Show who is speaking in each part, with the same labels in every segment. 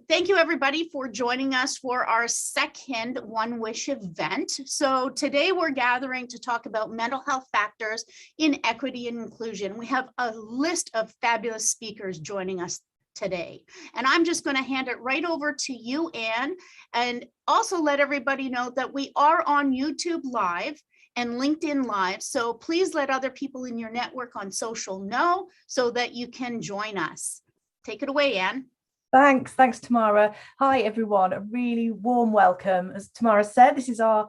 Speaker 1: Thank you everybody for joining us for our second OneWISH event. So today we're gathering to talk about mental health factors in equity and inclusion. We have a list of fabulous speakers joining us today. And I'm just going to hand it right over to you, Anne, and also let everybody know that we are on YouTube Live and LinkedIn Live. So please let other people in your network on social know so that you can join us. Take it away, Anne.
Speaker 2: Thanks, Tamara. Hi, everyone. A really warm welcome. As Tamara said, this is our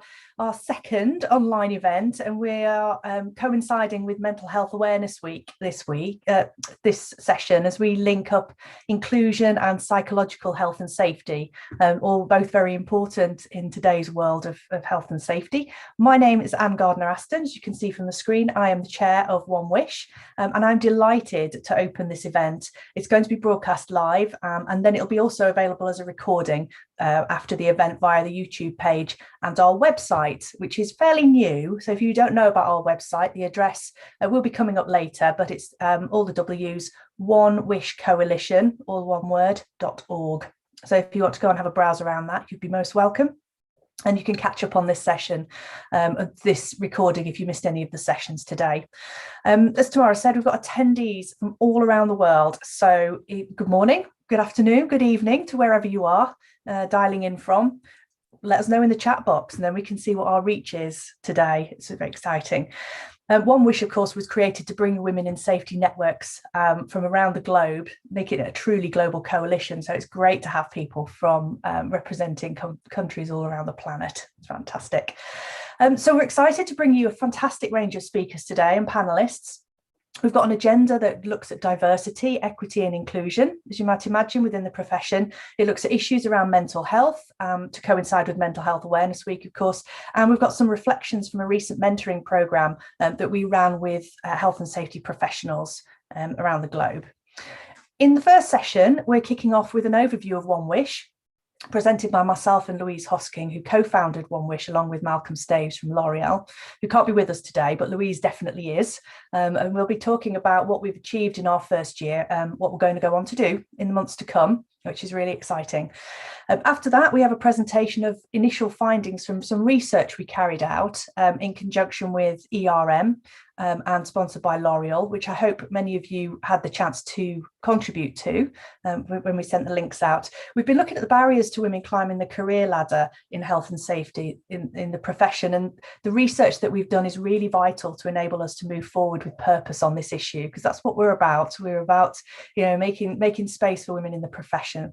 Speaker 2: second online event, and we are coinciding with Mental Health Awareness Week this session, as we link up inclusion and psychological health and safety, all both very important in today's world of health and safety. My name is Gardner-Aston. As you can see from the screen, I am the chair of OneWISH, and I'm delighted to open this event. It's going to be broadcast live, and then it'll be also available as a recording after the event via the YouTube page and our website, which is fairly new. So if you don't know about our website, the address will be coming up later, but it's all the W's, OneWISH Coalition, all one word, .org. So if you want to go and have a browse around that, you'd be most welcome. And you can catch up on this session, this recording, if you missed any of the sessions today. As Tamara said, we've got attendees from all around the world. So good morning, good afternoon, good evening to wherever you are dialing in from. Let us know in the chat box, and then we can see what our reach is today. It's very exciting. OneWISH, of course, was created to bring women in safety networks from around the globe, make it a truly global coalition. So it's great to have people from representing countries all around the planet. It's fantastic. So we're excited to bring you a fantastic range of speakers today and panelists. We've got an agenda that looks at diversity, equity and inclusion. As you might imagine, within the profession, it looks at issues around mental health to coincide with Mental Health Awareness Week, of course. And we've got some reflections from a recent mentoring programme that we ran with health and safety professionals around the globe. In the first session, we're kicking off with an overview of OneWISH, presented by myself and Louise Hosking, who co-founded OneWISH along with Malcolm Staves from L'Oreal, who can't be with us today, but Louise definitely is. And we'll be talking about what we've achieved in our first year, what we're going to go on to do in the months to come, which is really exciting. After that, we have a presentation of initial findings from some research we carried out in conjunction with ERM and sponsored by L'Oreal, which I hope many of you had the chance to contribute to when we sent the links out. We've been looking at the barriers to women climbing the career ladder in health and safety in the profession, and the research that we've done is really vital to enable us to move forward with purpose on this issue, because that's what we're about. We're about, making space for women in the profession.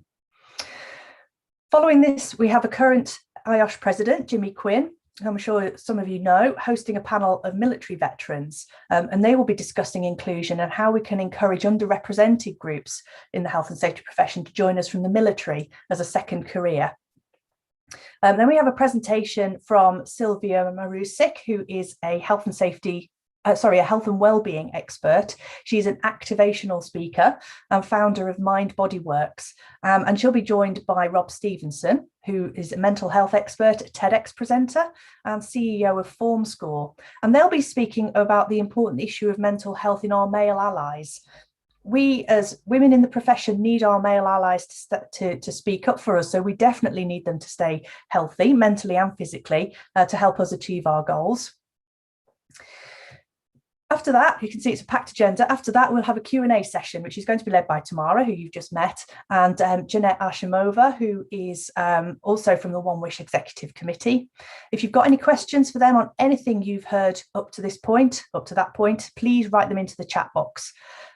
Speaker 2: Following this, we have a current IOSH president, Jimmy Quinn, I'm sure some of you know, hosting a panel of military veterans, and they will be discussing inclusion and how we can encourage underrepresented groups in the health and safety profession to join us from the military as a second career. Then we have a presentation from Sylvia Marusik, who is a health and wellbeing expert. She's an activational speaker and founder of Mind Body Works, and she'll be joined by Rob Stevenson, who is a mental health expert, a TEDx presenter and CEO of FormScore, and they'll be speaking about the important issue of mental health in our male allies. We as women in the profession need our male allies to speak up for us, so we definitely need them to stay healthy mentally and physically to help us achieve our goals. After that, you can see it's a packed agenda. After that, we'll have a Q&A session, which is going to be led by Tamara, who you've just met, and Jeanette Ashimova, who is also from the OneWISH Executive Committee. If you've got any questions for them on anything you've heard up to that point, please write them into the chat box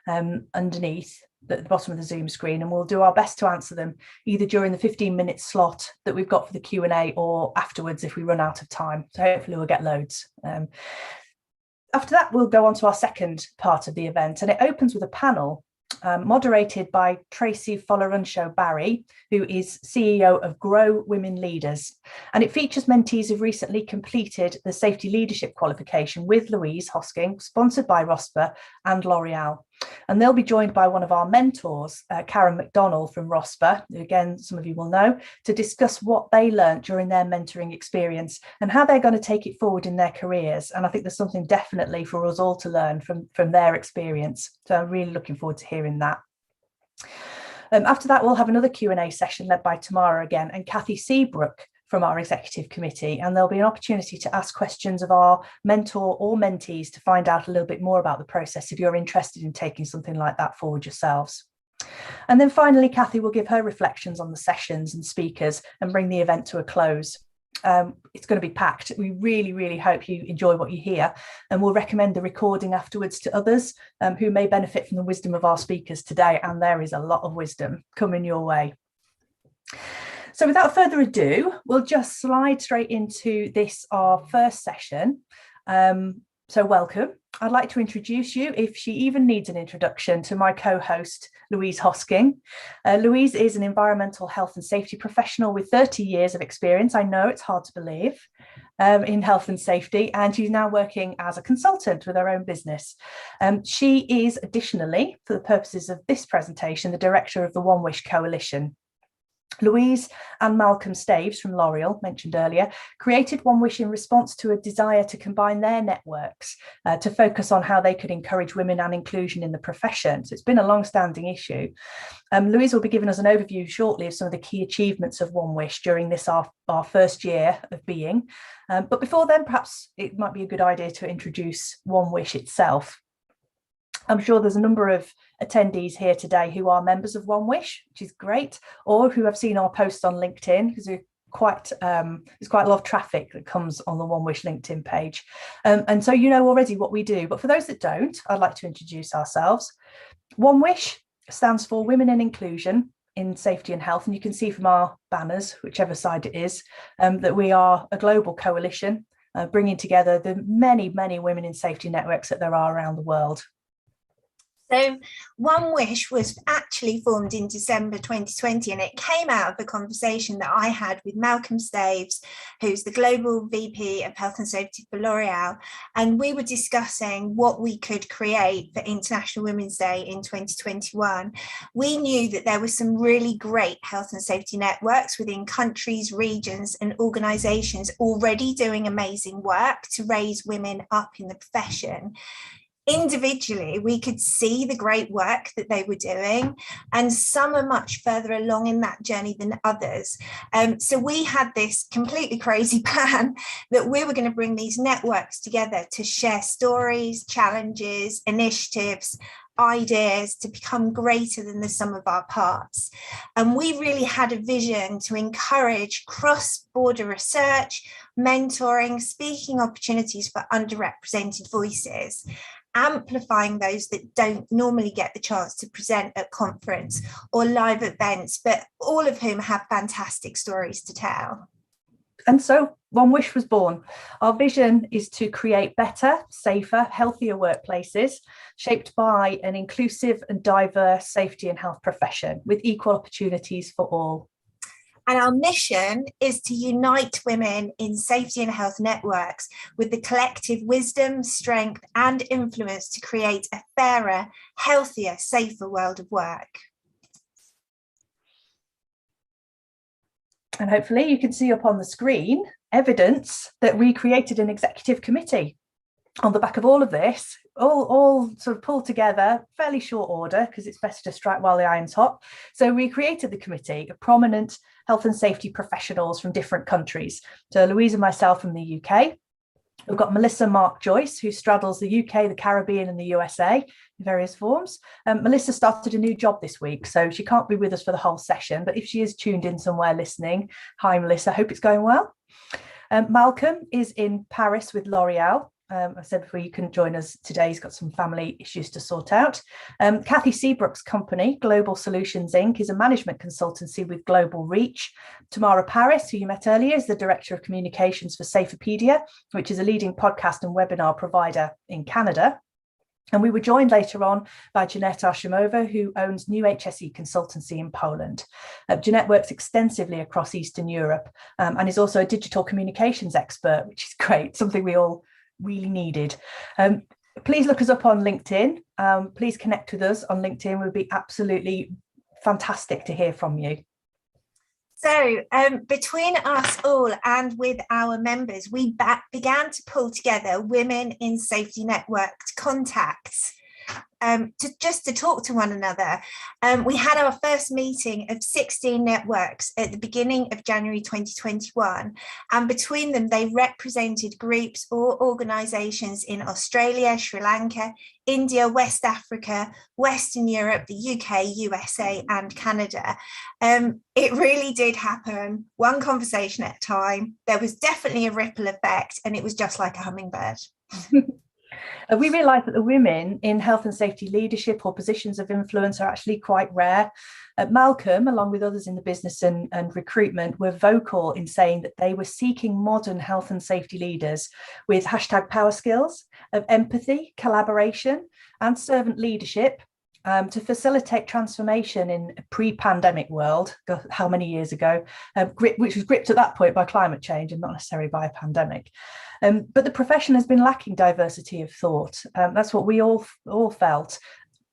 Speaker 2: underneath at the bottom of the Zoom screen, and we'll do our best to answer them either during the 15-minute slot that we've got for the Q&A or afterwards if we run out of time. So hopefully we'll get loads. After that, we'll go on to our second part of the event, and it opens with a panel moderated by Tracy Folarunsho Barry, who is CEO of Grow Women Leaders. And it features mentees who've recently completed the safety leadership qualification with Louise Hosking, sponsored by ROSPA and L'Oreal. And they'll be joined by one of our mentors, Karen McDonnell from ROSPA, who again, some of you will know, to discuss what they learned during their mentoring experience and how they're going to take it forward in their careers. And I think there's something definitely for us all to learn from their experience. So I'm really looking forward to hearing that. After that, we'll have another Q&A session led by Tamara again and Kathy Seabrook from our executive committee, and there'll be an opportunity to ask questions of our mentor or mentees to find out a little bit more about the process if you're interested in taking something like that forward yourselves. And then finally, Kathy will give her reflections on the sessions and speakers and bring the event to a close. It's going to be packed. We really hope you enjoy what you hear, and we'll recommend the recording afterwards to others who may benefit from the wisdom of our speakers today, and there is a lot of wisdom coming your way. So without further ado, we'll just slide straight into this, our first session. So welcome. I'd like to introduce you, if she even needs an introduction, to my co-host, Louise Hosking. Louise is an environmental health and safety professional with 30 years of experience. I know it's hard to believe, in health and safety, and she's now working as a consultant with her own business. She is additionally, for the purposes of this presentation, the director of the OneWISH Coalition. Louise and Malcolm Staves from L'Oreal, mentioned earlier, created OneWISH in response to a desire to combine their networks to focus on how they could encourage women and inclusion in the profession. So it's been a long-standing issue. Louise will be giving us an overview shortly of some of the key achievements of OneWISH during this, our first year of being. But before then, perhaps it might be a good idea to introduce OneWISH itself. I'm sure there's a number of attendees here today who are members of OneWISH, which is great, or who have seen our posts on LinkedIn, because there's quite a lot of traffic that comes on the OneWISH LinkedIn page. And so you know already what we do, but for those that don't, I'd like to introduce ourselves. OneWISH stands for Women in Inclusion in Safety and Health, and you can see from our banners, whichever side it is, that we are a global coalition bringing together the many women in safety networks that there are around the world.
Speaker 3: So OneWISH was actually formed in December 2020, and it came out of a conversation that I had with Malcolm Staves, who's the Global VP of Health and Safety for L'Oreal, and we were discussing what we could create for International Women's Day in 2021. We knew that there were some really great health and safety networks within countries, regions and organisations already doing amazing work to raise women up in the profession. Individually, we could see the great work that they were doing, and some are much further along in that journey than others. So we had this completely crazy plan that we were going to bring these networks together to share stories, challenges, initiatives, ideas to become greater than the sum of our parts. And we really had a vision to encourage cross-border research, mentoring, speaking opportunities for underrepresented voices, amplifying those that don't normally get the chance to present at conference or live events, but all of whom have fantastic stories to tell.
Speaker 2: And so OneWISH was born. Our vision is to create better, safer, healthier workplaces shaped by an inclusive and diverse safety and health profession with equal opportunities for all.
Speaker 3: And our mission is to unite women in safety and health networks with the collective wisdom, strength, and influence to create a fairer, healthier, safer world of work.
Speaker 2: And hopefully you can see up on the screen evidence that we created an executive committee on the back of all of this, all sort of pulled together, fairly short order, because it's better to strike while the iron's hot. So we created the committee of prominent health and safety professionals from different countries. So Louise and myself from the UK. We've got Melissa Mark Joyce, who straddles the UK, the Caribbean and the USA in various forms. Melissa started a new job this week, so she can't be with us for the whole session, but if she is tuned in somewhere listening, hi Melissa, hope it's going well. Malcolm is in Paris with L'Oreal. I said before, you couldn't join us today. He's got some family issues to sort out. Kathy Seabrook's company, Global Solutions Inc., is a management consultancy with global reach. Tamara Paris, who you met earlier, is the Director of Communications for Saferpedia, which is a leading podcast and webinar provider in Canada. And we were joined later on by Jeanette Arshimova, who owns New HSE Consultancy in Poland. Jeanette works extensively across Eastern Europe and is also a digital communications expert, which is great, something we all really needed. Please look us up on LinkedIn. Please connect with us on LinkedIn. It would be absolutely fantastic to hear from you.
Speaker 3: So between us all and with our members, we began to pull together women in safety networked contacts. to talk to one another. We had our first meeting of 16 networks at the beginning of January 2021, and between them they represented groups or organisations in Australia, Sri Lanka, India, West Africa, Western Europe, the UK, USA and Canada. It really did happen, one conversation at a time. There was definitely a ripple effect, and it was just like a hummingbird.
Speaker 2: We realise that the women in health and safety leadership or positions of influence are actually quite rare. Malcolm, along with others in the business and recruitment, were vocal in saying that they were seeking modern health and safety leaders with #power skills of empathy, collaboration and servant leadership to facilitate transformation in a pre-pandemic world, how many years ago, which was gripped at that point by climate change and not necessarily by a pandemic. But the profession has been lacking diversity of thought. That's what we all felt.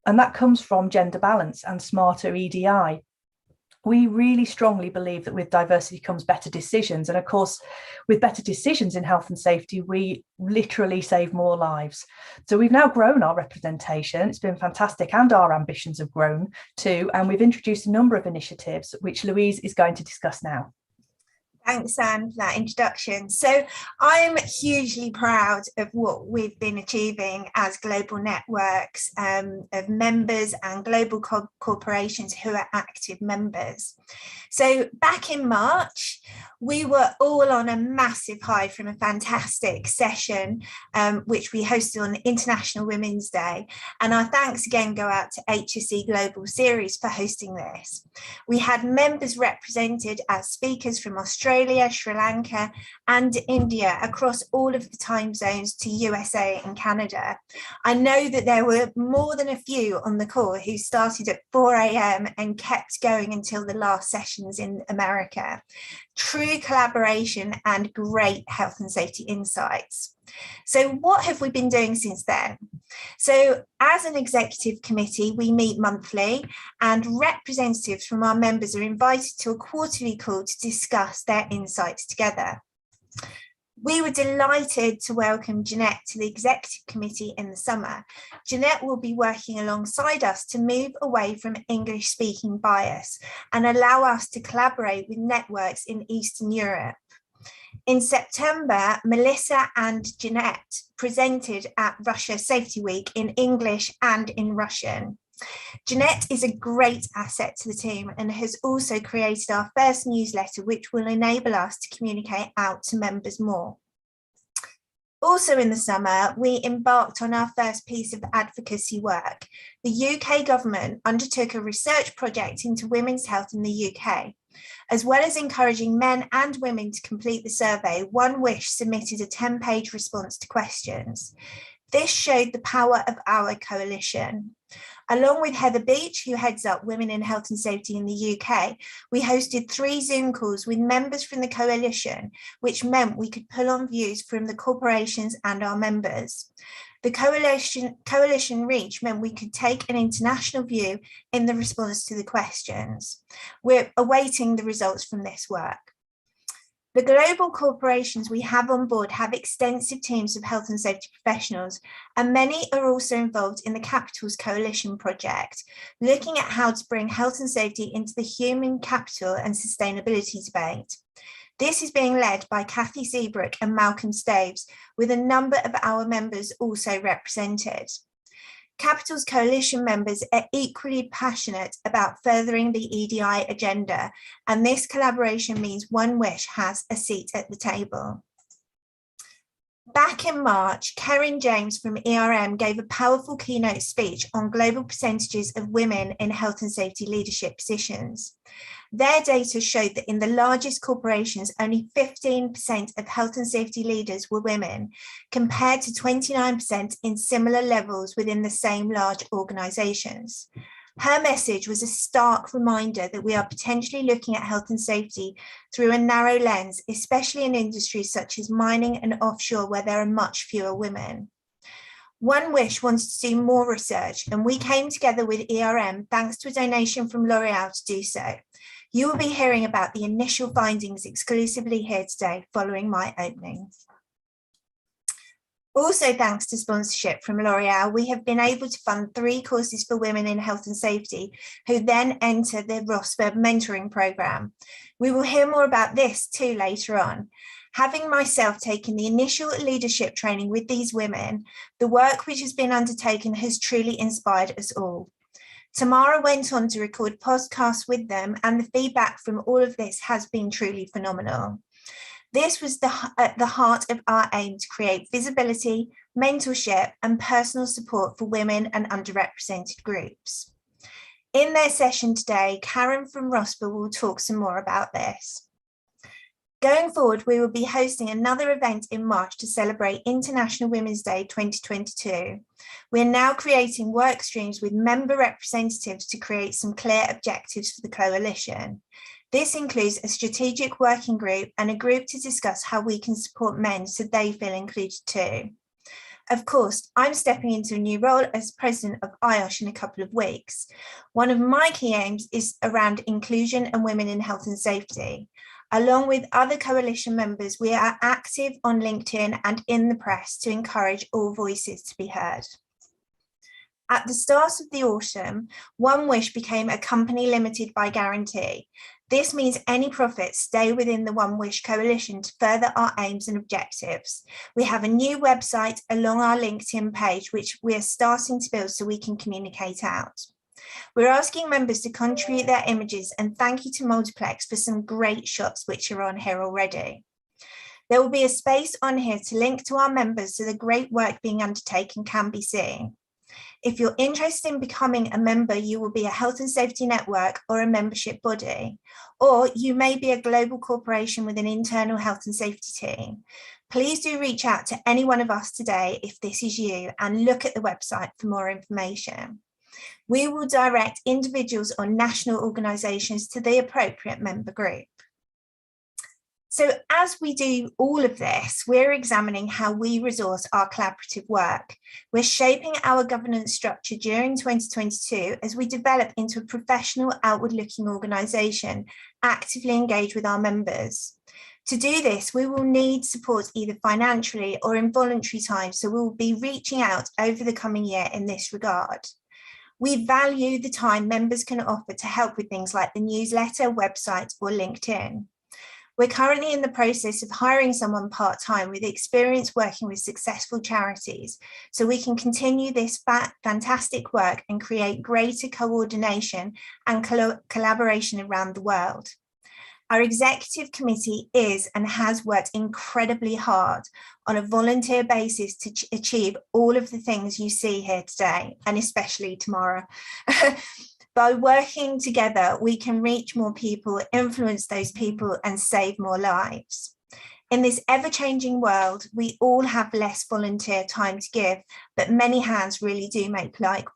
Speaker 2: And that comes from gender balance and smarter EDI. We really strongly believe that with diversity comes better decisions. And of course, with better decisions in health and safety, we literally save more lives. So we've now grown our representation. It's been fantastic. And our ambitions have grown too. And we've introduced a number of initiatives, which Louise is going to discuss now.
Speaker 3: Thanks, Anne, for that introduction. So I'm hugely proud of what we've been achieving as global networks of members and global corporations who are active members. So back in March, we were all on a massive high from a fantastic session, which we hosted on International Women's Day. And our thanks again go out to HSE Global Series for hosting this. We had members represented as speakers from Australia, Sri Lanka and India across all of the time zones to USA and Canada. I know that there were more than a few on the call who started at 4 a.m. and kept going until the last sessions in America. True collaboration and great health and safety insights. So what have we been doing since then? So as an executive committee, we meet monthly and representatives from our members are invited to a quarterly call to discuss their insights together. We were delighted to welcome Jeanette to the executive committee in the summer. Jeanette will be working alongside us to move away from English speaking bias and allow us to collaborate with networks in Eastern Europe. In September, Melissa and Jeanette presented at Russia Safety Week in English and in Russian. Jeanette is a great asset to the team and has also created our first newsletter, which will enable us to communicate out to members more. Also in the summer, we embarked on our first piece of advocacy work. The UK government undertook a research project into women's health in the UK. As well as encouraging men and women to complete the survey, OneWISH submitted a 10-page response to questions. This showed the power of our coalition. Along with Heather Beach, who heads up Women in Health and Safety in the UK, we hosted 3 Zoom calls with members from the coalition, which meant we could pull on views from the corporations and our members. The coalition reach meant we could take an international view in the response to the questions. We're awaiting the results from this work. The global corporations we have on board have extensive teams of health and safety professionals, and many are also involved in the Capitals Coalition project, looking at how to bring health and safety into the human capital and sustainability debate. This is being led by Kathy Seabrook and Malcolm Staves, with a number of our members also represented. Capitals Coalition members are equally passionate about furthering the EDI agenda, and this collaboration means OneWISH has a seat at the table. Back in March, Kerrin James from ERM gave a powerful keynote speech on global percentages of women in health and safety leadership positions. Their data showed that in the largest corporations, only 15% of health and safety leaders were women, compared to 29% in similar levels within the same large organisations. Her message was a stark reminder that we are potentially looking at health and safety through a narrow lens, especially in industries such as mining and offshore, where there are much fewer women. OneWISH wanted to do more research, and we came together with ERM thanks to a donation from L'Oreal to do so. You will be hearing about the initial findings exclusively here today following my opening. Also, thanks to sponsorship from L'Oreal, we have been able to fund 3 courses for women in health and safety who then enter the ROSPA mentoring programme. We will hear more about this too later on. Having myself taken the initial leadership training with these women, the work which has been undertaken has truly inspired us all. Tamara went on to record podcasts with them, and the feedback from all of this has been truly phenomenal. This was at the heart of our aim to create visibility, mentorship, and personal support for women and underrepresented groups. In their session today, Karen from ROSPA will talk some more about this. Going forward, we will be hosting another event in March to celebrate International Women's Day 2022. We are now creating work streams with member representatives to create some clear objectives for the coalition. This includes a strategic working group and a group to discuss how we can support men so they feel included too. Of course, I'm stepping into a new role as president of IOSH in a couple of weeks. One of my key aims is around inclusion and women in health and safety. Along with other coalition members, we are active on LinkedIn and in the press to encourage all voices to be heard. At the start of the autumn, OneWISH became a company limited by guarantee. This means any profits stay within the OneWISH coalition to further our aims and objectives. We have a new website along our LinkedIn page, which we are starting to build so we can communicate out. We're asking members to contribute their images, and thank you to Multiplex for some great shots which are on here already. There will be a space on here to link to our members so the great work being undertaken can be seen. If you're interested in becoming a member, you will be a health and safety network or a membership body, or you may be a global corporation with an internal health and safety team. Please do reach out to any one of us today if this is you, and look at the website for more information. We will direct individuals or national organisations to the appropriate member group. So as we do all of this, we're examining how we resource our collaborative work. We're shaping our governance structure during 2022 as we develop into a professional, outward-looking organisation, actively engage with our members. To do this, we will need support either financially or in voluntary time, so we will be reaching out over the coming year in this regard. We value the time members can offer to help with things like the newsletter, website, or LinkedIn. We're currently in the process of hiring someone part-time with experience working with successful charities, so we can continue this fantastic work and create greater coordination and collaboration around the world. Our executive committee is and has worked incredibly hard on a volunteer basis to achieve all of the things you see here today, and especially tomorrow. By working together, we can reach more people, influence those people, and save more lives. In this ever-changing world, we all have less volunteer time to give, but many hands really do make light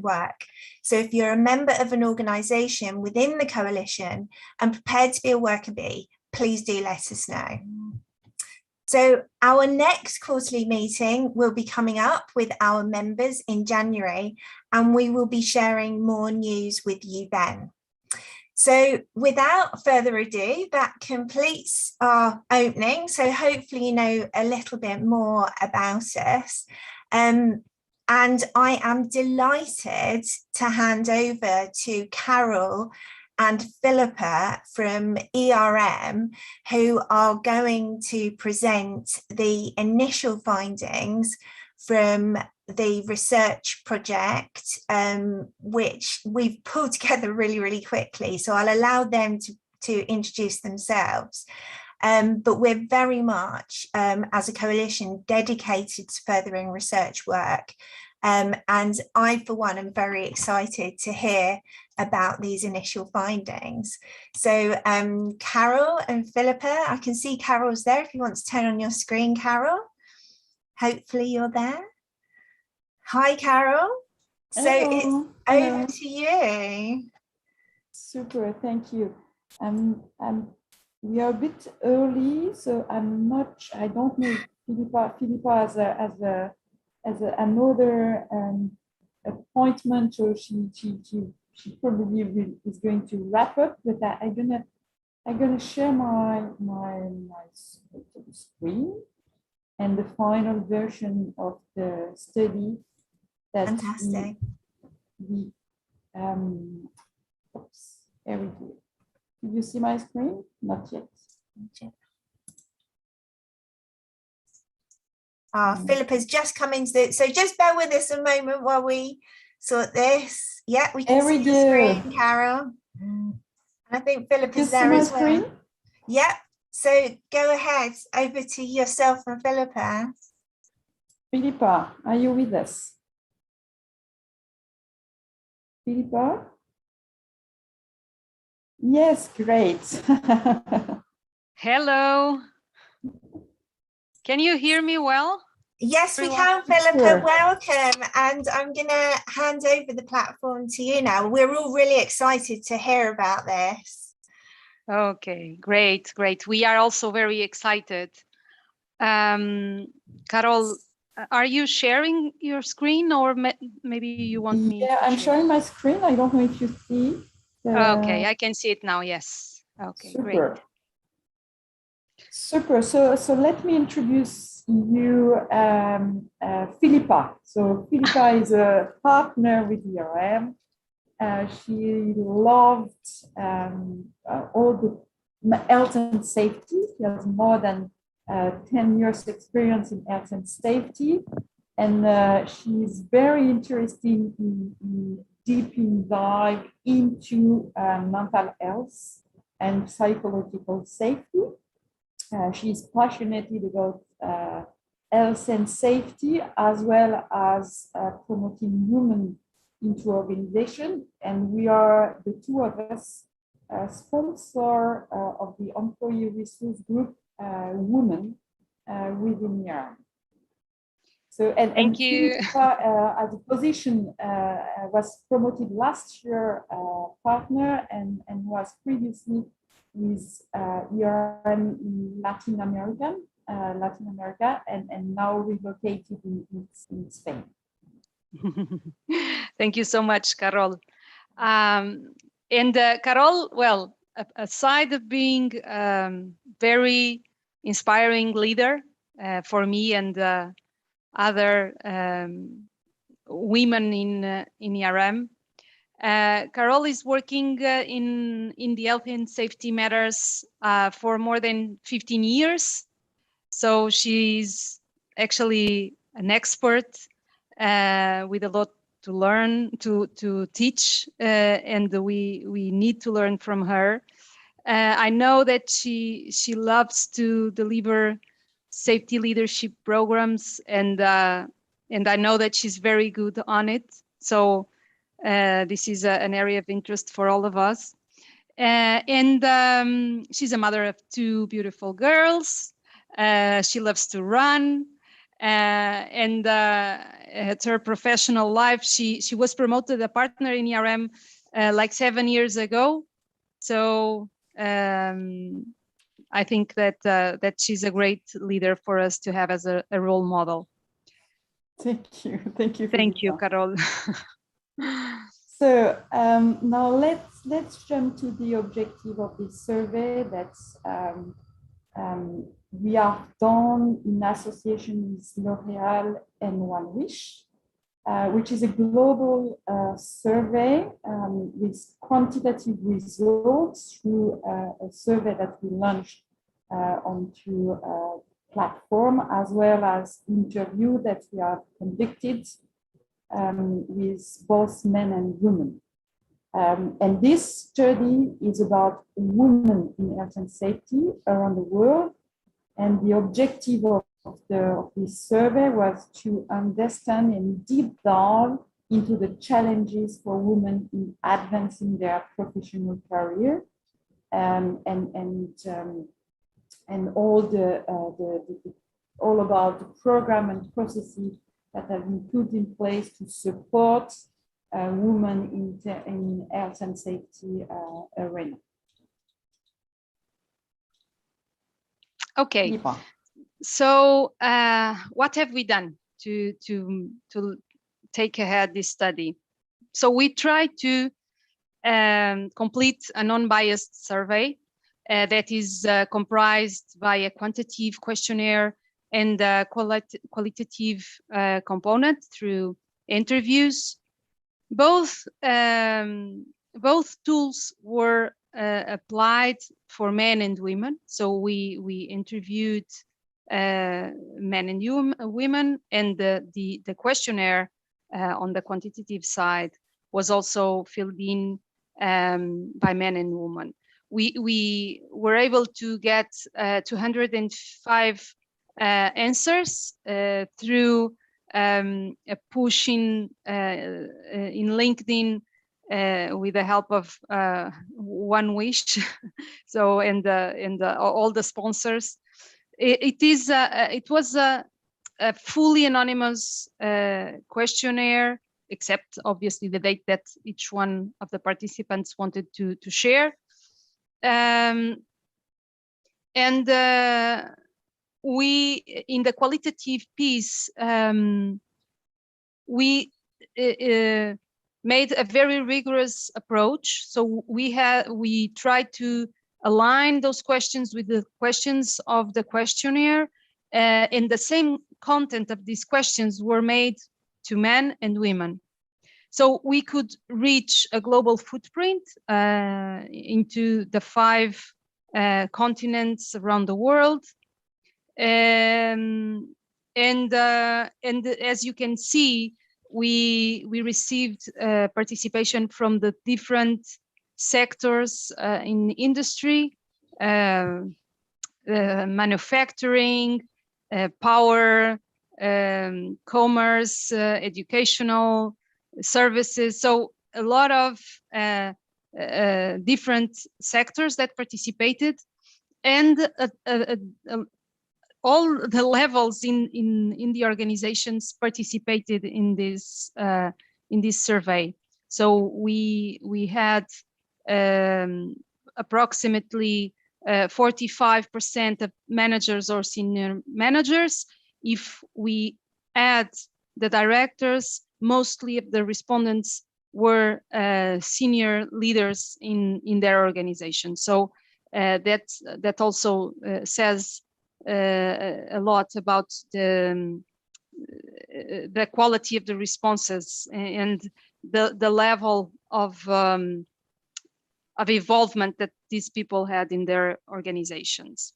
Speaker 3: work. So if you're a member of an organisation within the coalition and prepared to be a worker bee, please do let us know. So our next quarterly meeting will be coming up with our members in January, and we will be sharing more news with you then. So without further ado, that completes our opening. So hopefully you know a little bit more about us. And I am delighted to hand over to Carol and Philippa from ERM, who are going to present the initial findings from the research project, which we've pulled together really, really quickly. So I'll allow them to introduce themselves. But we're very much, as a coalition, dedicated to furthering research work. And I, for one, am very excited to hear about these initial findings. So Carol and Philippa, I can see Carol's there. If you want to turn on your screen, Carol, hopefully you're there. Hi, Carol. So
Speaker 4: Hello.
Speaker 3: it's over to you.
Speaker 4: Super, thank you. We are a bit early, so I don't know Philippa as another appointment, so she probably is going to wrap up. But I'm gonna share my screen. and the final version of the study that
Speaker 3: Fantastic.
Speaker 4: oops, there we go. Do you see my screen? Not yet.
Speaker 3: Philippa's just come into so just bear with us a moment while we sort this. Yeah, we can see the screen, Carol. I think Philippa's there as well. Screen? Yep. So go ahead, over to yourself and Philippa.
Speaker 4: Philippa, are you with us? Philippa? Yes, great.
Speaker 5: Hello. Can you hear me well?
Speaker 3: Yes, we can, Philippa. Sure. Welcome. And I'm going to hand over the platform to you now. We're all really excited to hear about this.
Speaker 5: Okay, great, great. We are also very excited. Carol, are you sharing your screen, or maybe you want me?
Speaker 4: Yeah, I'm sharing my screen. I don't know if you see.
Speaker 5: Okay, I can see it now. Yes. Okay,
Speaker 4: super.
Speaker 5: Great.
Speaker 4: Super. So let me introduce you, Philippa. So Philippa is a partner with ERM. She loved all the health and safety. She has more than 10 years experience in health and safety. And she's very interested in deep dive into mental health and psychological safety. She's passionate about health and safety, as well as promoting women into organization. And we are, the two of us, sponsor of the employee resource group Women within ERM. So,
Speaker 5: Thank you.
Speaker 4: As a position was promoted last year partner and was previously with ERM in Latin America, and now relocated in Spain.
Speaker 5: Thank you so much, Carol. Carol, well, aside of being very inspiring leader for me and other women in ERM, Carol is working in the health and safety matters for more than 15 years. So she's actually an expert with a lot to learn, to teach, and we need to learn from her. I know that she loves to deliver safety leadership programs, and I know that she's very good on it. So this is an area of interest for all of us. She's a mother of two beautiful girls. She loves to run. And at her professional life, she was promoted a partner in ERM like 7 years ago. So I think that she's a great leader for us to have as a role model.
Speaker 4: Thank you.
Speaker 5: Thank you, Carol.
Speaker 4: So now let's jump to the objective of this survey that's we have done in association with L'Oréal and OneWISH, which is a global survey with quantitative results through a survey that we launched onto a platform, as well as interview that we have conducted with both men and women. And this study is about women in health and safety around the world. And the objective of this survey was to understand and deep dive into the challenges for women in advancing their professional career, and all about the program and processes that have been put in place to support women in health and safety arena.
Speaker 5: Okay, so what have we done to take ahead this study? So we tried to complete a non-biased survey that is comprised by a quantitative questionnaire and qualitative component through interviews. Both tools were applied for men and women. So we interviewed men and women, and the questionnaire on the quantitative side was also filled in by men and women. We were able to get 205 answers through a push in LinkedIn with the help of OneWISH, so and all the sponsors. It was a fully anonymous questionnaire, except obviously the date that each one of the participants wanted to share. We, in the qualitative piece, we made a very rigorous approach. So we tried to align those questions with the questions of the questionnaire, and the same content of these questions were made to men and women. So we could reach a global footprint into the 5 continents around the world. And as you can see, we received participation from the different sectors in industry, manufacturing, power, commerce, educational services. So a lot of different sectors that participated, and all the levels in the organizations participated in this survey. So we had approximately 45% of managers or senior managers. If we add the directors, mostly of the respondents were senior leaders in their organization. So that also says a lot about the quality of the responses and the level of involvement that these people had in their organizations.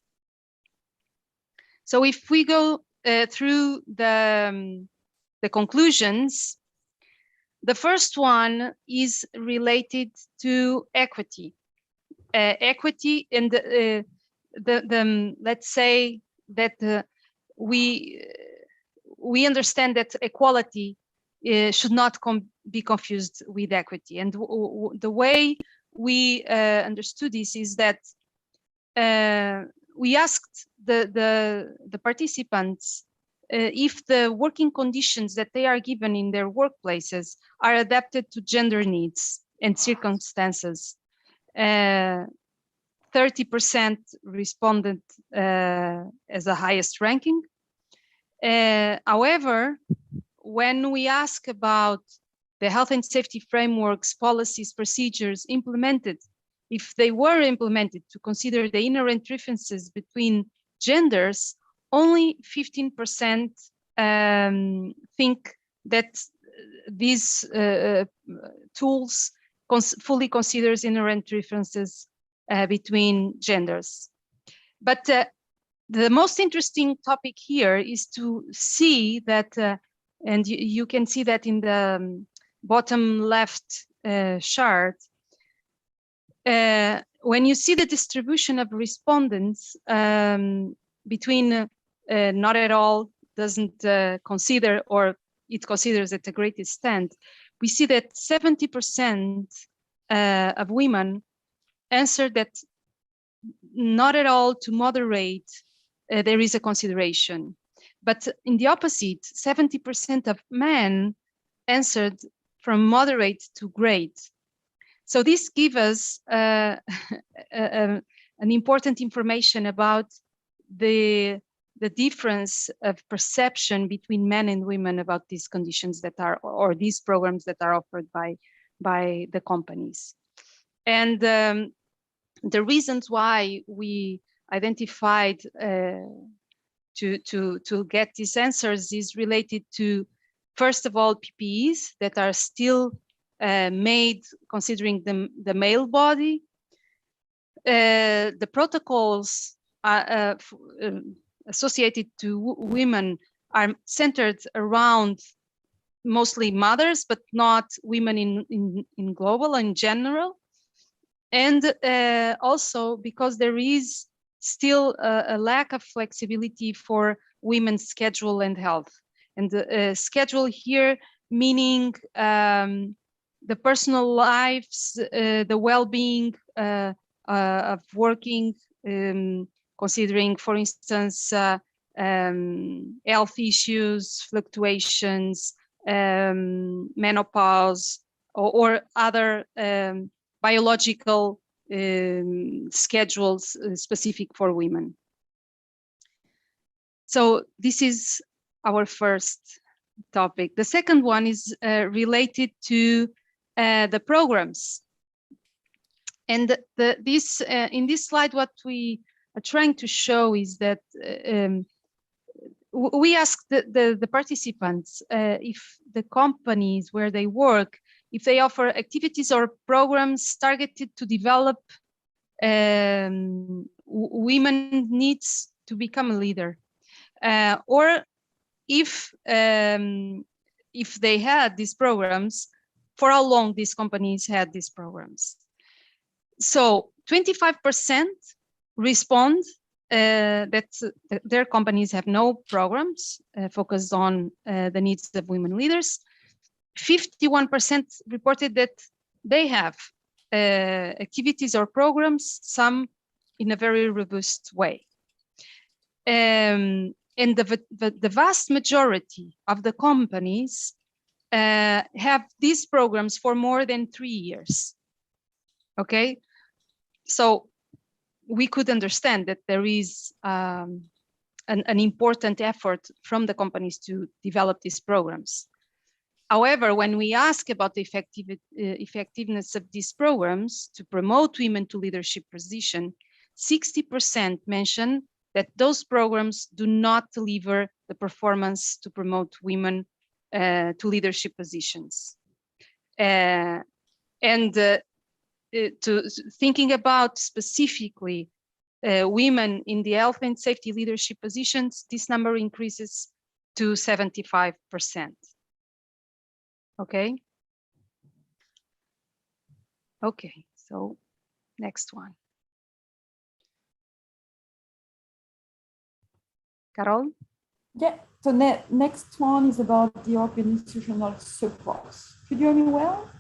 Speaker 5: So if we go through the conclusions, the first one is related to equity. Equity, and let's say that we understand that equality should not be confused with equity. And the way we understood this is that we asked the participants if the working conditions that they are given in their workplaces are adapted to gender needs and circumstances. 30% responded as the highest ranking. However, when we ask about the health and safety frameworks, policies, procedures implemented, if they were implemented to consider the inherent differences between genders, only 15% think that these tools fully considers inherent differences between genders. But the most interesting topic here is to see that, and you can see that in the bottom left chart, when you see the distribution of respondents between not at all, doesn't consider, or it considers at the greatest extent, we see that 70% of women answered that not at all to moderate, there is a consideration. But in the opposite, 70% of men answered from moderate to great. So this gives us an important information about the difference of perception between men and women about these conditions that are, or these programs that are offered by the companies. And the reasons why we identified to get these answers is related to, first of all, PPEs that are still made considering the male body. The protocols associated to women are centered around mostly mothers, but not women in global, in general. And also because there is still a lack of flexibility for women's schedule and health. And the schedule here meaning the personal lives, the well-being of working, considering, for instance, health issues, fluctuations, menopause, or other biological schedules specific for women. So this is our first topic. The second one is related to the programs. And in this slide, what we are trying to show is that we asked the participants if the companies where they work, if they offer activities or programs targeted to develop women needs to become a leader, or if they had these programs, for how long these companies had these programs. So 25% respond that their companies have no programs focused on the needs of women leaders. 51% reported that they have activities or programs, some in a very robust way. And the vast majority of the companies have these programs for more than 3 years. Okay, so we could understand that there is an important effort from the companies to develop these programs. However, when we ask about the effectiveness of these programs to promote women to leadership position, 60% mention that those programs do not deliver the performance to promote women to leadership positions. To thinking about specifically women in the health and safety leadership positions, this number increases to 75%. Okay. Okay, so next one. Carol?
Speaker 4: Yeah, so next one is about the organizational support. Could you hear me well?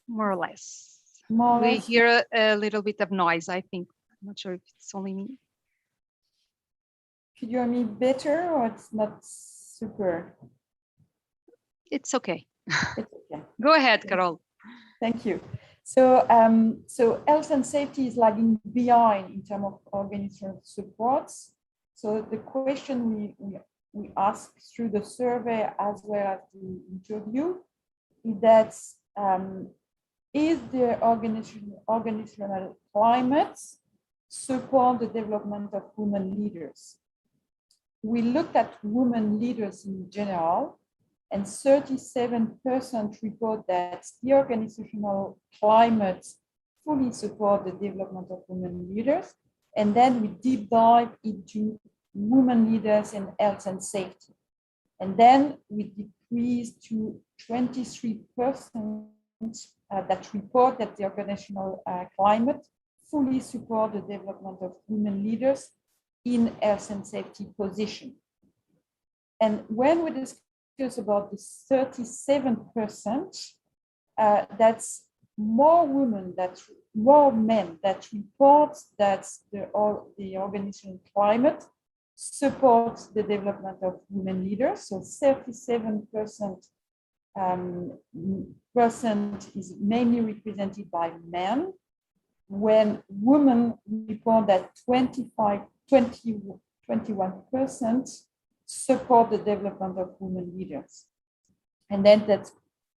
Speaker 5: More or less.
Speaker 4: More or
Speaker 5: We
Speaker 4: less.
Speaker 5: hear a little bit of noise, I think. I'm not sure if it's only me.
Speaker 4: Could you hear me better or it's not super?
Speaker 5: It's okay.
Speaker 4: It's okay.
Speaker 5: Go ahead, Carol.
Speaker 4: Thank you. So, so health and safety is lagging behind in terms of organizational supports. So the question we ask through the survey as well as the interview is that is the organizational climate support the development of women leaders? We looked at women leaders in general, and 37% report that the organizational climate fully support the development of women leaders. And then we deep dive into women leaders in health and safety. And then we decrease to 23% that report that the organizational climate fully support the development of women leaders in health and safety position. And when we discuss about the 37%, that's more men that report that the organizational climate supports the development of women leaders. So 37% is mainly represented by men, when women report that 21% support the development of women leaders. And then that's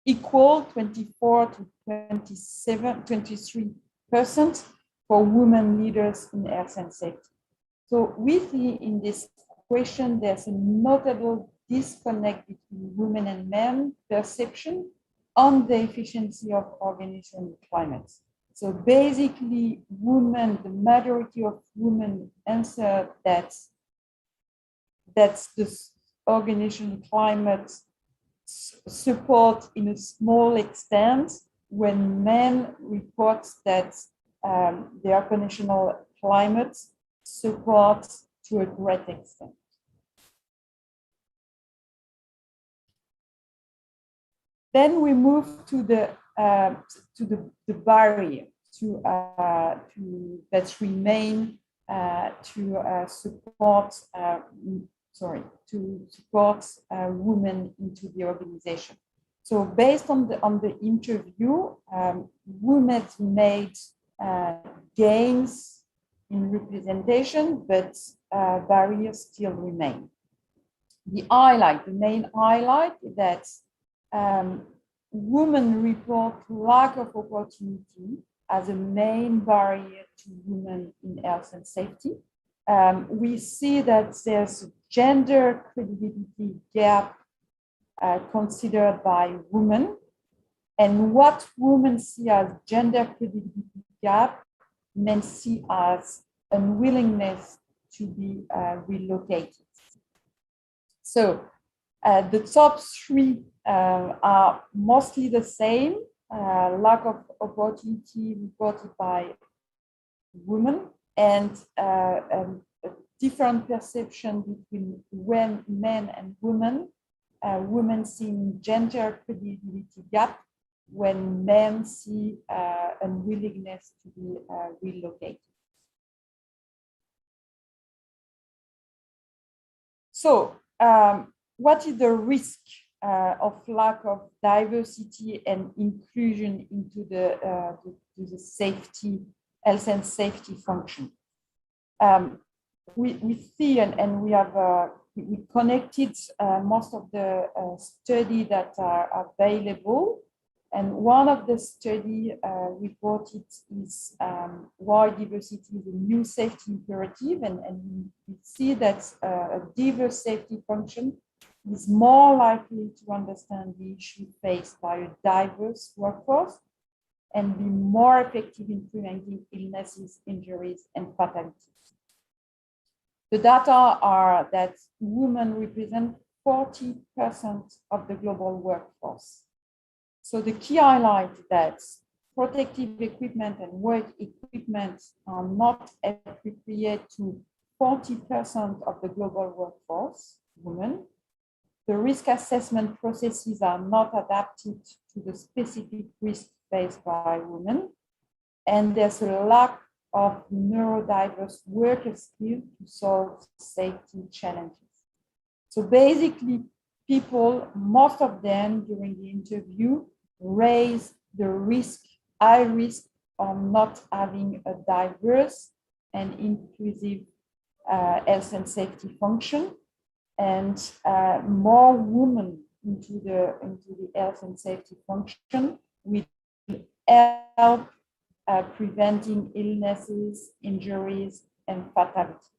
Speaker 4: equal 24 to 23% for women leaders in health and safety. So we see in this question there's a notable disconnect between women and men perception on the efficiency of organizational climates. So basically, women, the majority of women answer that that's the organizational climate support in a small extent, when men report that the organizational climate support to a great extent. Then we move to the barrier that remain to support women into the organization. So based on the interview, women made gains in representation, but barriers still remain. The main highlight is that women report lack of opportunity as a main barrier to women in health and safety. We see that there's a gender credibility gap considered by women, and what women see as gender credibility gap, men see as unwillingness to be relocated. So the top three are mostly the same: lack of opportunity reported by women, and a different perception between men and women. Women see gender credibility gap when men see unwillingness to be relocated. So, what is the risk of lack of diversity and inclusion into the safety, health and safety function? We see, and we have we connected most of the studies that are available, and one of the studies reported is why diversity is a new safety imperative, and we see that a diverse safety function is more likely to understand the issue faced by a diverse workforce and be more effective in preventing illnesses, injuries, and fatalities. The data are that women represent 40% of the global workforce. So the key highlight is that protective equipment and work equipment are not appropriate to 40% of the global workforce, women. The risk assessment processes are not adapted to the specific risk faced by women. And there's a lack of neurodiverse worker skills to solve safety challenges. So basically, people, most of them during the interview, raise the high risk of not having a diverse and inclusive health and safety function, and more women into the health and safety function will help preventing illnesses, injuries, and fatalities.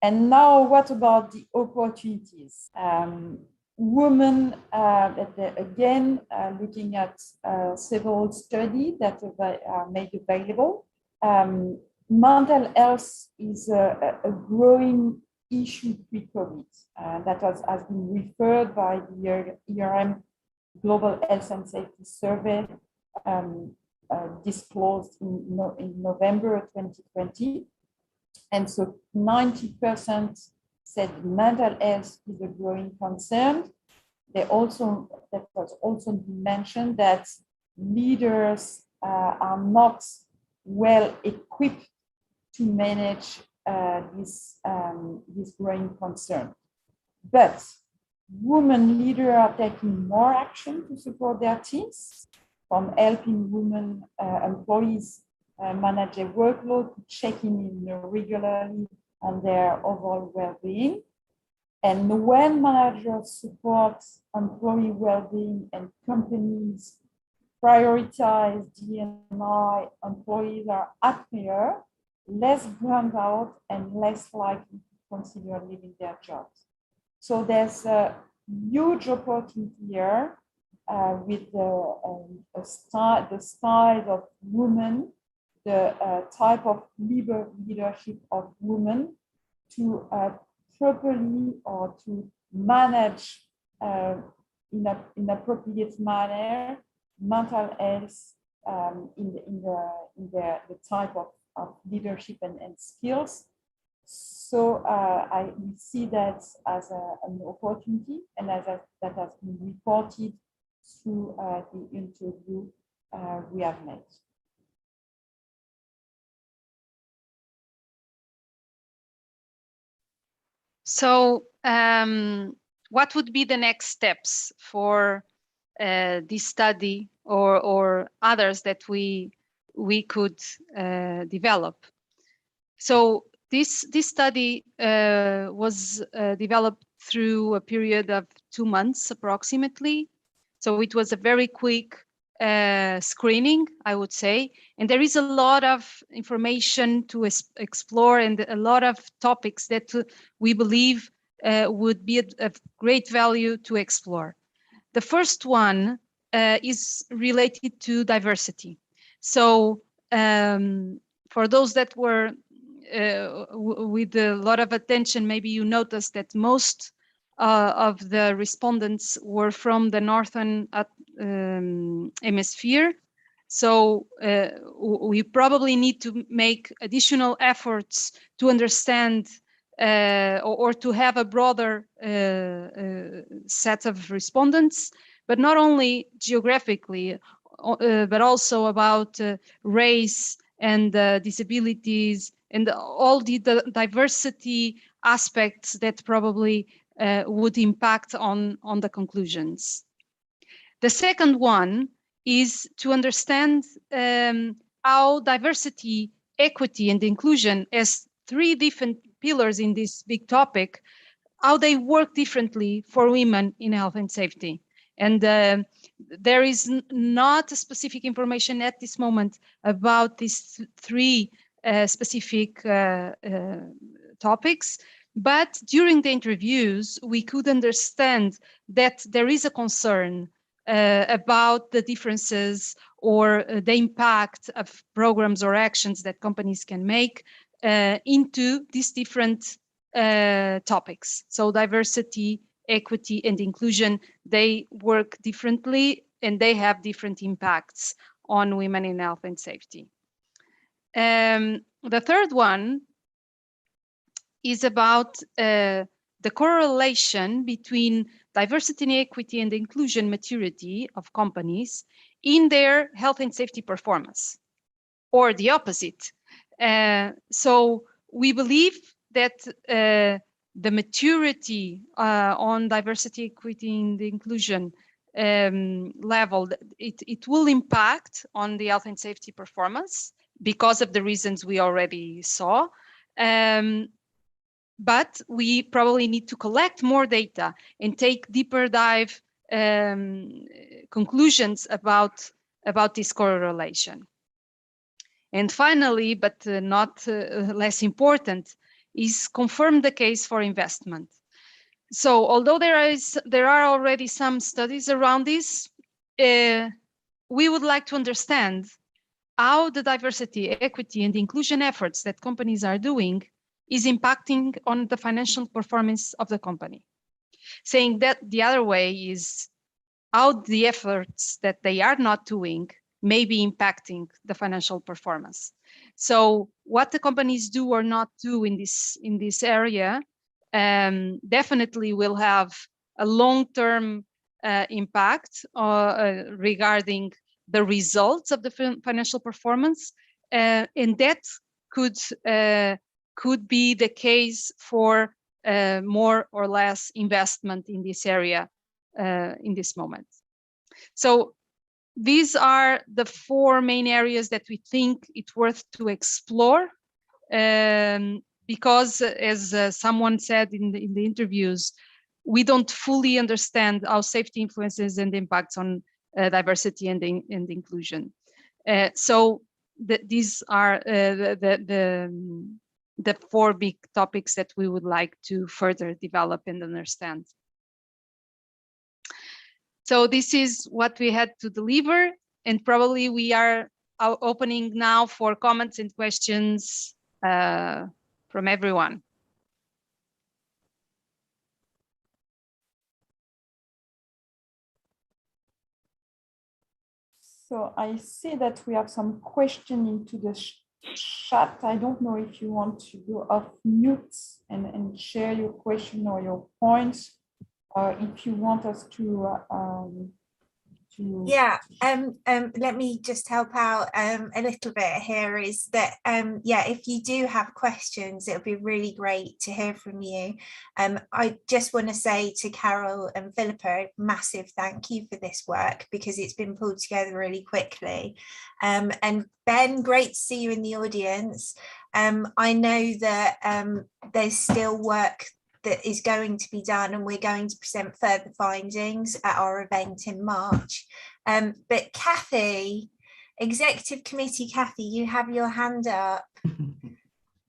Speaker 4: And now, what about the opportunities? Women, again, looking at several studies that are made available. Mental health is a growing issue pre-COVID that has been referred by the ERM Global Health and Safety Survey disclosed in November 2020. And so 90% said mental health is a growing concern. That was also mentioned that leaders are not well equipped to manage this growing concern. But women leaders are taking more action to support their teams, from helping women employees manage their workload to checking in regularly on their overall well-being. And when managers support employee well-being and companies prioritize D&I, employees are happier, less burned out and less likely to consider leaving their jobs. So there's a huge opportunity here with the style of women, the type of leadership of women to properly or to manage in an appropriate manner mental health in the type of leadership and skills. So I see that as an opportunity, and as that has been reported through the interview we have made.
Speaker 5: So what would be the next steps for this study or others that we could develop? So this study was developed through a period of 2 months approximately. So it was a very quick screening, I would say, and there is a lot of information to explore and a lot of topics that we believe would be of great value to explore. The first one is related to diversity. So for those that were with a lot of attention, maybe you noticed that most of the respondents were from the northern hemisphere. So we probably need to make additional efforts to understand or to have a broader set of respondents, but not only geographically, but also about race and disabilities and all the diversity aspects that probably would impact on the conclusions. The second one is to understand how diversity, equity, and inclusion as 3 different pillars in this big topic, how they work differently for women in health and safety. And there is not specific information at this moment about these 3 specific topics, but during the interviews, we could understand that there is a concern about the differences or the impact of programs or actions that companies can make into these different topics. So diversity, equity, and inclusion, they work differently and they have different impacts on women in health and safety. The third one is about the correlation between diversity and equity and inclusion maturity of companies in their health and safety performance, or the opposite. So we believe that the maturity on diversity, equity, and inclusion level, it will impact on the health and safety performance because of the reasons we already saw. But we probably need to collect more data and take deeper dive conclusions about this correlation. And finally, but not less important, is confirm the case for investment. So although there are already some studies around this, we would like to understand how the diversity, equity, and inclusion efforts that companies are doing is impacting on the financial performance of the company. Saying that the other way is how the efforts that they are not doing may be impacting the financial performance. So what the companies do or not do in this area definitely will have a long-term impact regarding the results of the financial performance, and that could be the case for more or less investment in this area in this moment. So these are the 4 main areas that we think it's worth to explore, because as someone said in the interviews, we don't fully understand how safety influences and impacts on diversity and inclusion. So these are the 4 big topics that we would like to further develop and understand. So this is what we had to deliver, and probably we are opening now for comments and questions from everyone.
Speaker 4: So I see that we have some question into the chat. I don't know if you want to go off mute and share your question or your points, or if you want us to
Speaker 3: yeah, let me just help out a little bit here. Is that yeah, if you do have questions, it would be really great to hear from you. I just want to say to Carol and Philippa, massive thank you for this work, because it's been pulled together really quickly. And Ben, great to see you in the audience. I know that there's still work that is going to be done, and we're going to present further findings at our event in March. But Kathy, Executive Committee Kathy, you have your hand up.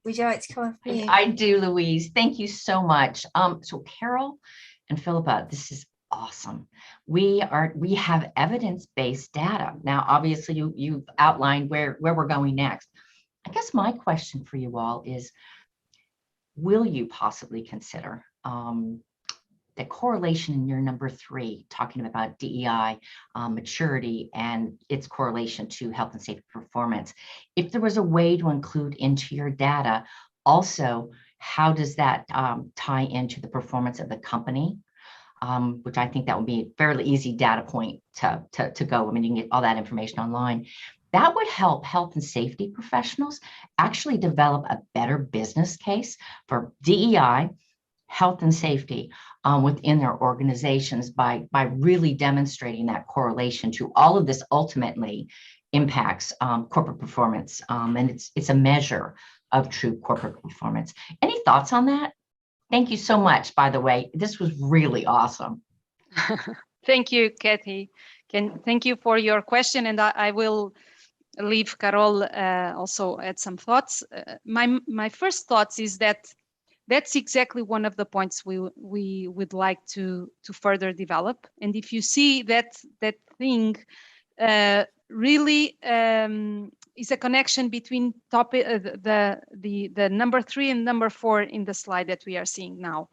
Speaker 3: Would you like to come off mute?
Speaker 6: I do, Louise. Thank you so much. So Carol and Philippa, this is awesome. We have evidence-based data. Now, obviously, you've outlined where we're going next. I guess my question for you all is, will you possibly consider the correlation in your number 3, talking about DEI, maturity, and its correlation to health and safety performance? If there was a way to include into your data, also, how does that tie into the performance of the company? Which I think that would be a fairly easy data point to go. I mean, you can get all that information online. That would help health and safety professionals actually develop a better business case for DEI, health and safety within their organizations by really demonstrating that correlation to all of this ultimately impacts corporate performance. And it's a measure of true corporate performance. Any thoughts on that? Thank you so much, by the way. This was really awesome.
Speaker 5: Thank you, Kathy. Thank you for your question, and I will leave Carol also add some thoughts. My first thoughts is that's exactly one of the points we would like to further develop. And if you see that thing really is a connection between the number 3 and number 4 in the slide that we are seeing now.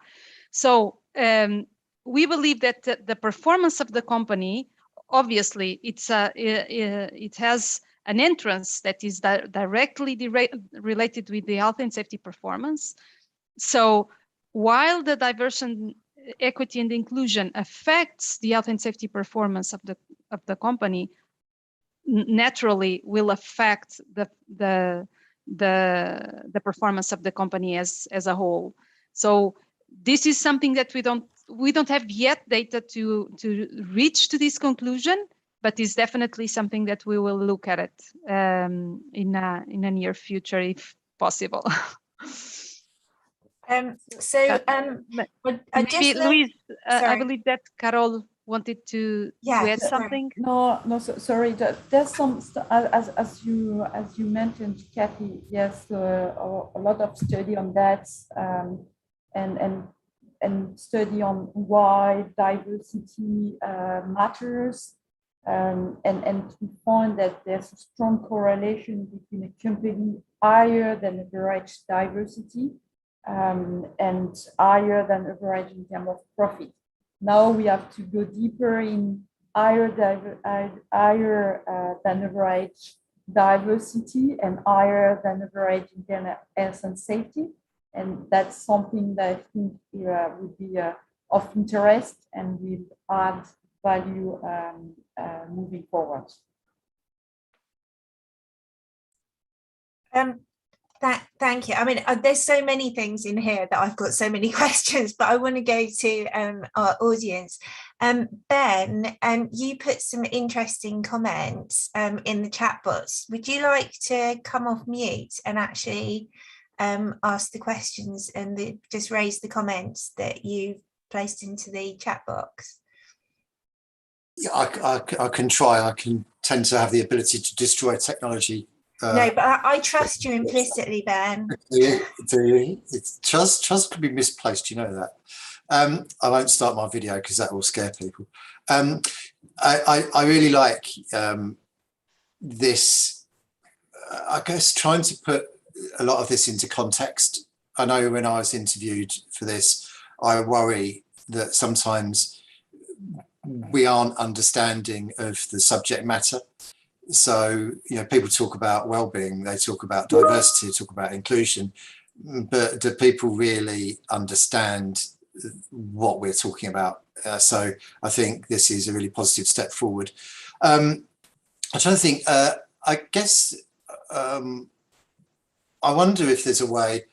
Speaker 5: So we believe that the performance of the company, obviously, it has an entrance that is directly related with the health and safety performance. So while the diversity, equity, and inclusion affects the health and safety performance of the company, naturally will affect the performance of the company as a whole. So this is something that we don't have yet data to reach to this conclusion, but it's definitely something that we will look at it in a near future, if possible. Louise, I believe that Carol wanted to add something.
Speaker 4: No, sorry. There's some, as you mentioned, Kathy. Yes, a lot of study on that, and study on why diversity matters, and we find that there's a strong correlation between a company higher than average diversity and higher than average in terms of profit. Now we have to go deeper in higher than average diversity and higher than average in terms of health and safety. And that's something that I think would be of interest and will add value moving forward.
Speaker 3: Thank you. I mean, there's so many things in here that I've got so many questions, but I want to go to our audience. Ben, you put some interesting comments in the chat box. Would you like to come off mute and actually ask the questions and just raise the comments that you've placed into the chat box?
Speaker 7: Yeah, I can try. I can tend to have the ability to destroy technology
Speaker 3: No, but I trust you implicitly, Ben.
Speaker 7: Trust can be misplaced, you know that. I won't start my video because that will scare people. I really like this, I guess, trying to put a lot of this into context. I know when I was interviewed for this, I worry that sometimes we aren't understanding of the subject matter. So, people talk about well-being, they talk about diversity, talk about inclusion, but do people really understand what we're talking about? So I think this is a really positive step forward. I'm trying to think, I guess, I wonder if there's a way,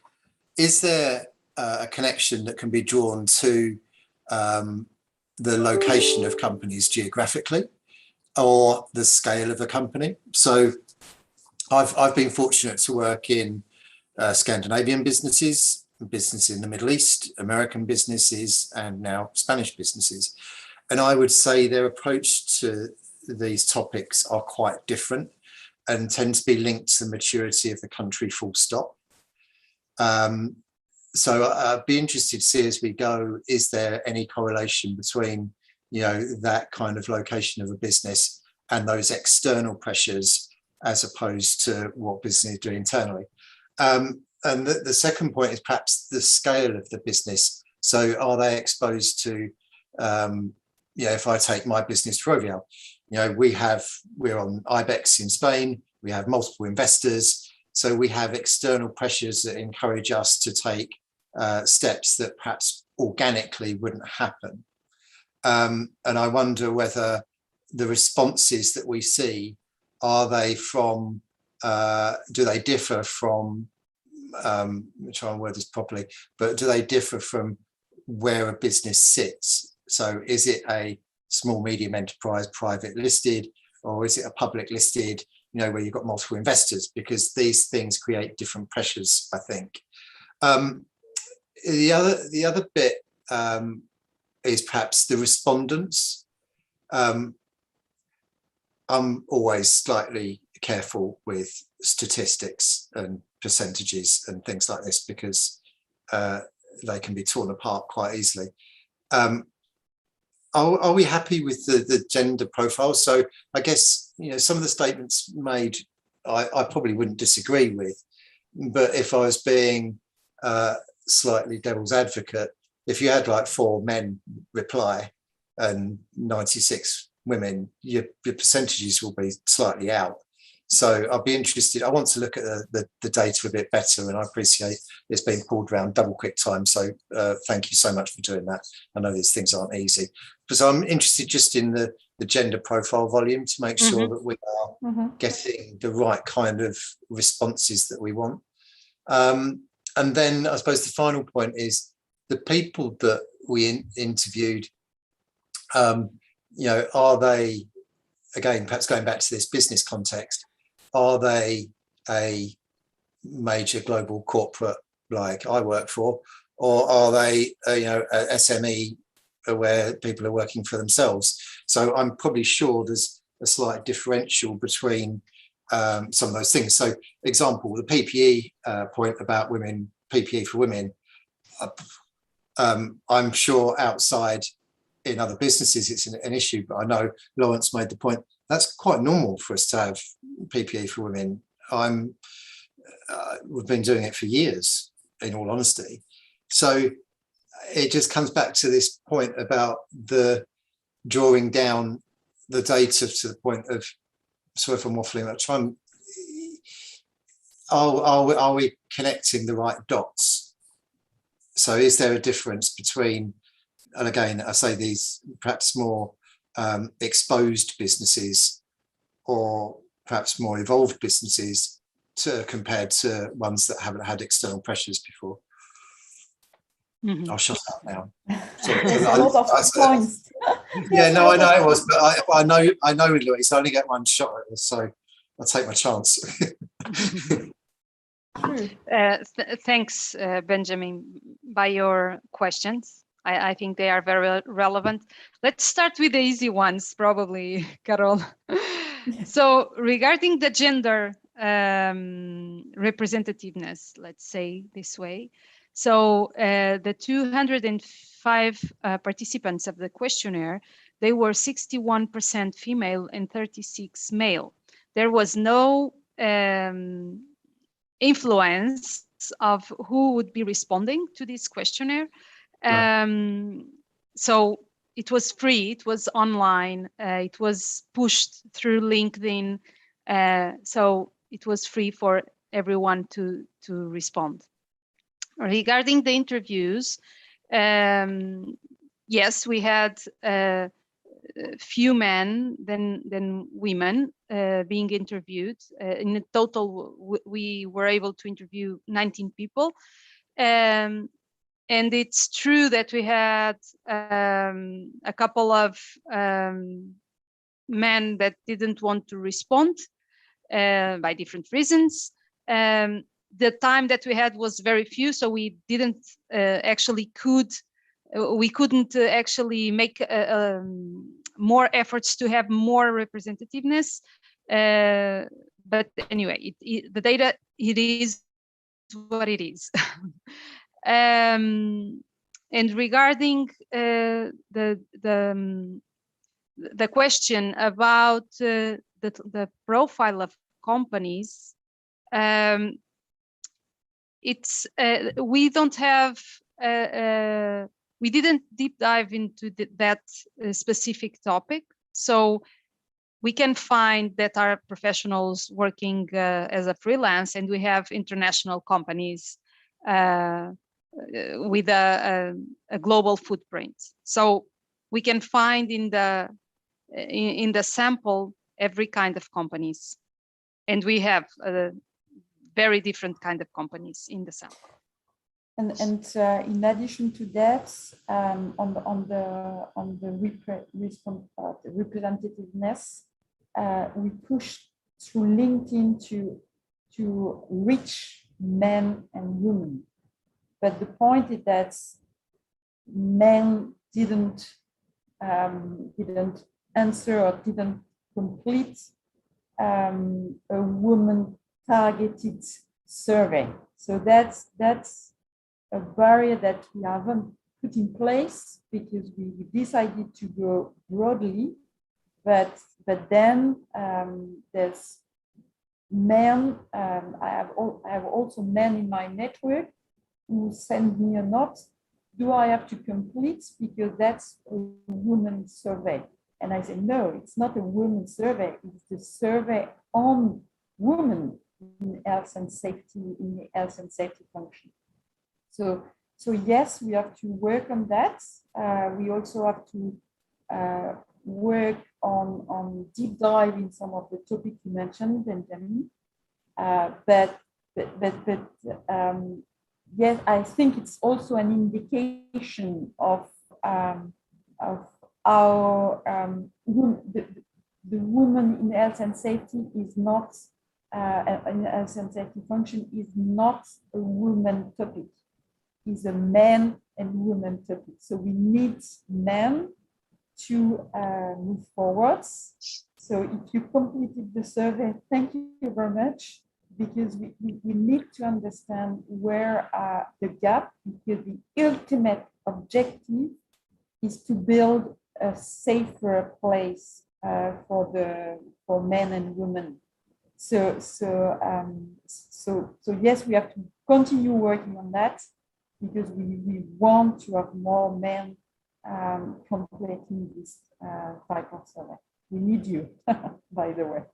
Speaker 7: is there a connection that can be drawn to the location of companies geographically, or the scale of the company? So I've been fortunate to work in Scandinavian businesses in the Middle East, American businesses, and now Spanish businesses. And I would say their approach to these topics are quite different and tend to be linked to the maturity of the country, full stop. So I'd be interested to see as we go, is there any correlation between that kind of location of a business and those external pressures as opposed to what business do internally? And the second point is perhaps the scale of the business. So are they exposed to, if I take my business, Ferrovial, we're on IBEX in Spain, we have multiple investors. So we have external pressures that encourage us to take steps that perhaps organically wouldn't happen. And I wonder whether the responses that we see, are they from, do they differ from, try and word this properly, but do they differ from where a business sits? So is it a small, medium enterprise, private listed, or is it a public listed, where you've got multiple investors? Because these things create different pressures, I think. The other bit is perhaps the respondents. I'm always slightly careful with statistics and percentages and things like this because they can be torn apart quite easily. Are we happy with the gender profile? So I guess some of the statements made I probably wouldn't disagree with, but if I was being slightly devil's advocate, if you had like 4 men reply and 96 women, your percentages will be slightly out. So I'll be interested. I want to look at the data a bit better, and I appreciate it's been pulled around double quick time. So thank you so much for doing that. I know these things aren't easy. So I'm interested just in the gender profile volume to make sure that we are getting the right kind of responses that we want. And then I suppose the final point is the people that we interviewed, are they, again, perhaps going back to this business context, are they a major global corporate like I work for, or are they a SME where people are working for themselves? So I'm probably sure there's a slight differential between some of those things. So example, the PPE point about women, PPE for women, I'm sure outside in other businesses it's an issue, but I know Lawrence made the point that's quite normal for us to have PPE for women. We've been doing it for years, in all honesty. So it just comes back to this point about the drawing down the data to the point of, sorry if I'm waffling, I'm trying, are we connecting the right dots? So is there a difference between, and again, I say these perhaps more exposed businesses or perhaps more evolved businesses compared to ones that haven't had external pressures before? I'll shut up now.
Speaker 4: There's a lot of points.
Speaker 7: Yeah, no, I know it was, but I know Louise, I only get one shot at this, so I'll take my chance.
Speaker 5: Thanks, Benjamin, by your questions. I think they are very relevant. Let's start with the easy ones, probably, Carol. So regarding the gender representativeness, let's say this way. So the 205 participants of the questionnaire, they were 61% female and 36 male. There was no influence of who would be responding to this questionnaire. So it was free, it was online, it was pushed through LinkedIn. So it was free for everyone to respond. Regarding the interviews, yes, we had few men than women being interviewed. In total, we were able to interview 19 people. And it's true that we had a couple of men that didn't want to respond by different reasons. The time that we had was very few, so we didn't we couldn't actually make more efforts to have more representativeness. But anyway, the data, it is what it is. And regarding the question about the profile of companies, it's we don't have we didn't deep dive into that specific topic, so we can find that our professionals working as a freelance, and we have international companies with a global footprint. So we can find in the sample every kind of companies, and we have very different kind of companies in the sample.
Speaker 4: And in addition to that, on the representativeness, we pushed through LinkedIn to reach men and women. But the point is that men didn't answer or didn't complete a woman targeted survey. So that's a barrier that we haven't put in place because we decided to go broadly, but then there's men. I have also men in my network who send me a note. Do I have to complete because that's a woman survey? And I say no, it's not a woman survey. It's the survey on women in health and safety, in the health and safety function. So yes, we have to work on that. We also have to work on deep dive in some of the topics you mentioned, Benjamin. But yes, I think it's also an indication of how the woman in health and safety is not in health and safety function is not a woman topic. Is a man and woman topic. So we need men to move forward. So if you completed the survey, thank you very much, because we need to understand where are the gap, because the ultimate objective is to build a safer place for men and women. So yes, we have to continue working on that, because we want to have more men completing this type of survey. We need you, by the way.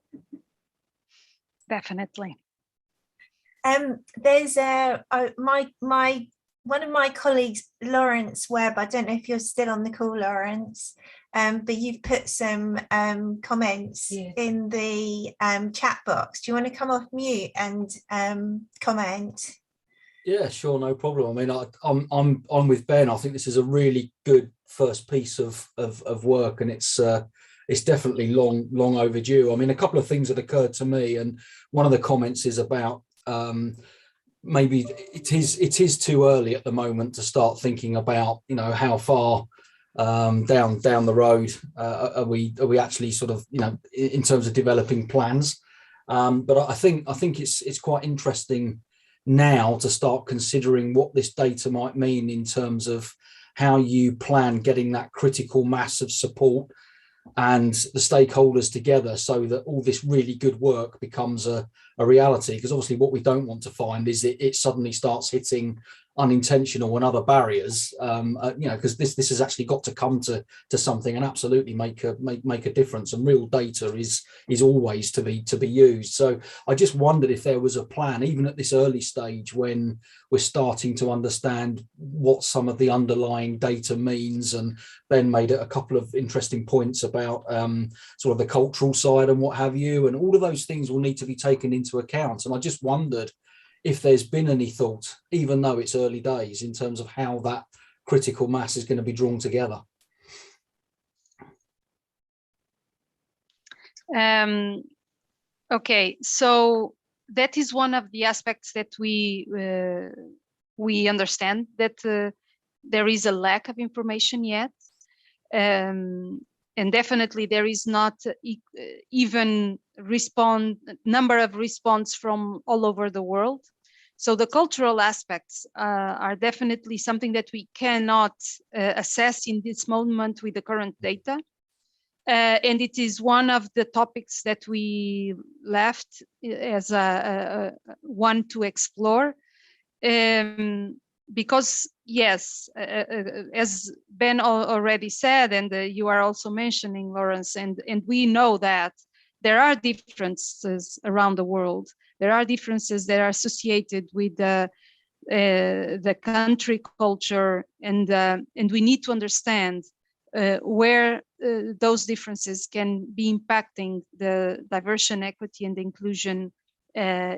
Speaker 5: Definitely.
Speaker 3: There's one of my colleagues, Lawrence Webb. I don't know if you're still on the call, Lawrence, but you've put some comments in the chat box. Do you want to come off mute and comment?
Speaker 8: Yeah, sure, no problem. I mean, I'm with Ben. I think this is a really good first piece of work, and it's definitely long overdue. I mean, a couple of things that occurred to me, and one of the comments is about maybe it is too early at the moment to start thinking about, you know, how far down the road are we actually sort of, you know, in terms of developing plans. But I think it's quite interesting now to start considering what this data might mean in terms of how you plan getting that critical mass of support and the stakeholders together so that all this really good work becomes a reality. Because obviously what we don't want to find is it suddenly starts hitting unintentional and other barriers, because this has actually got to come to something and absolutely make a difference, and real data is always to be used. So I just wondered if there was a plan, even at this early stage when we're starting to understand what some of the underlying data means, and Ben made a couple of interesting points about sort of the cultural side and what have you, and all of those things will need to be taken into account. And I just wondered if there's been any thought, even though it's early days, in terms of how that critical mass is going to be drawn together.
Speaker 5: Okay, so that is one of the aspects that we understand, that there is a lack of information yet. And definitely there is not even number of response from all over the world. So the cultural aspects are definitely something that we cannot assess in this moment with the current data. And it is one of the topics that we left as one to explore. Because yes, as Ben already said, and you are also mentioning, Lawrence, and we know that there are differences around the world. There are differences that are associated with the country culture, and we need to understand where those differences can be impacting the diversity, equity, and inclusion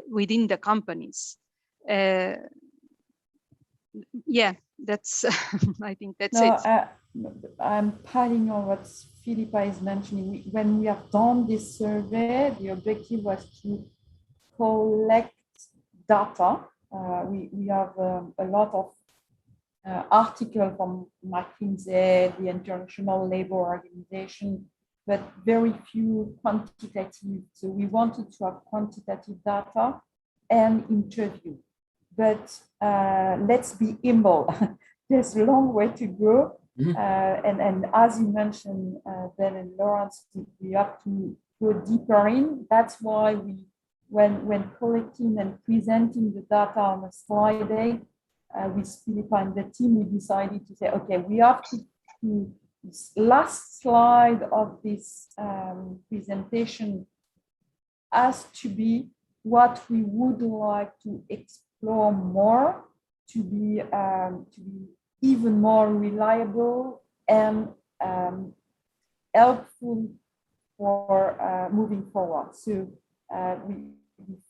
Speaker 5: within the companies. Yeah, that's I think that's it.
Speaker 4: I'm piling on what Philippa is mentioning. When we have done this survey, the objective was to collect data. We have a lot of articles from McKinsey, the International Labour Organization, but very few quantitative. So we wanted to have quantitative data and interview. But let's be humble. There's a long way to go. And as you mentioned, Ben and Lawrence, we have to go deeper in. That's why when collecting and presenting the data on a slide day, with Philippa and the team, we decided to say, okay, we have to this last slide of this presentation has to be what we would like to explore more, to be even more reliable and helpful for moving forward. So we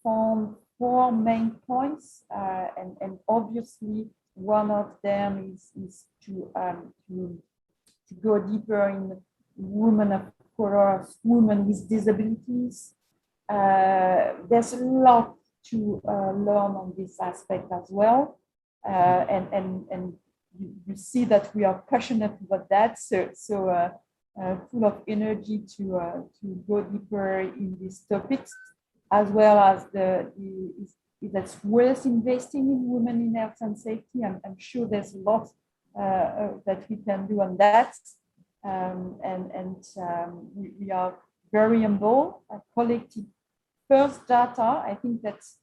Speaker 4: found 4 main points, and obviously one of them is to go deeper in women of color, women with disabilities. There's a lot to learn on this aspect as well, and you see that we are passionate about that. So full of energy to go deeper in these topics, as well as that's worth investing in women in health and safety. I'm sure there's a lot that we can do on that. We are very humble. Collected first data. I think that's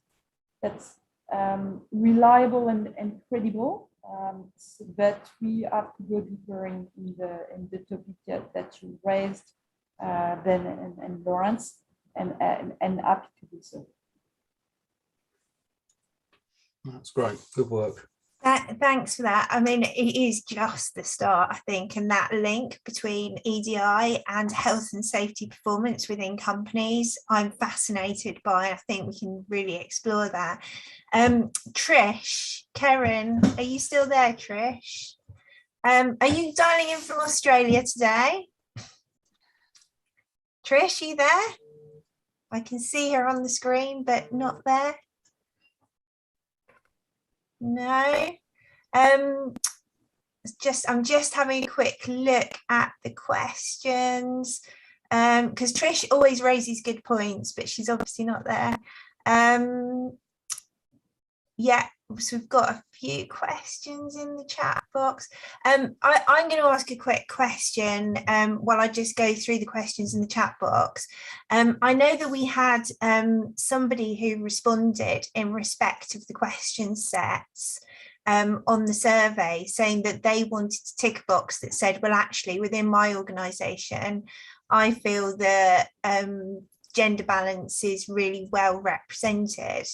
Speaker 4: reliable and credible. But we have to go deeper in the topic that you raised, Ben and Lawrence, and happy to do so.
Speaker 8: That's great. Good work.
Speaker 3: Thanks for that. I mean, it is just the start, I think, and that link between EDI and health and safety performance within companies, I'm fascinated by. I think we can really explore that. Trish, Karen, are you still there, Trish? Are you dialing in from Australia today? Trish, are you there? I can see her on the screen, but not there. No. I'm just having a quick look at the questions. because Trish always raises good points, but she's obviously not there. Yeah, so we've got a few questions in the chat box. I'm going to ask a quick question while I just go through the questions in the chat box. I know that we had somebody who responded in respect of the question sets on the survey, saying that they wanted to tick a box that said, well, actually, within my organisation, I feel that gender balance is really well represented.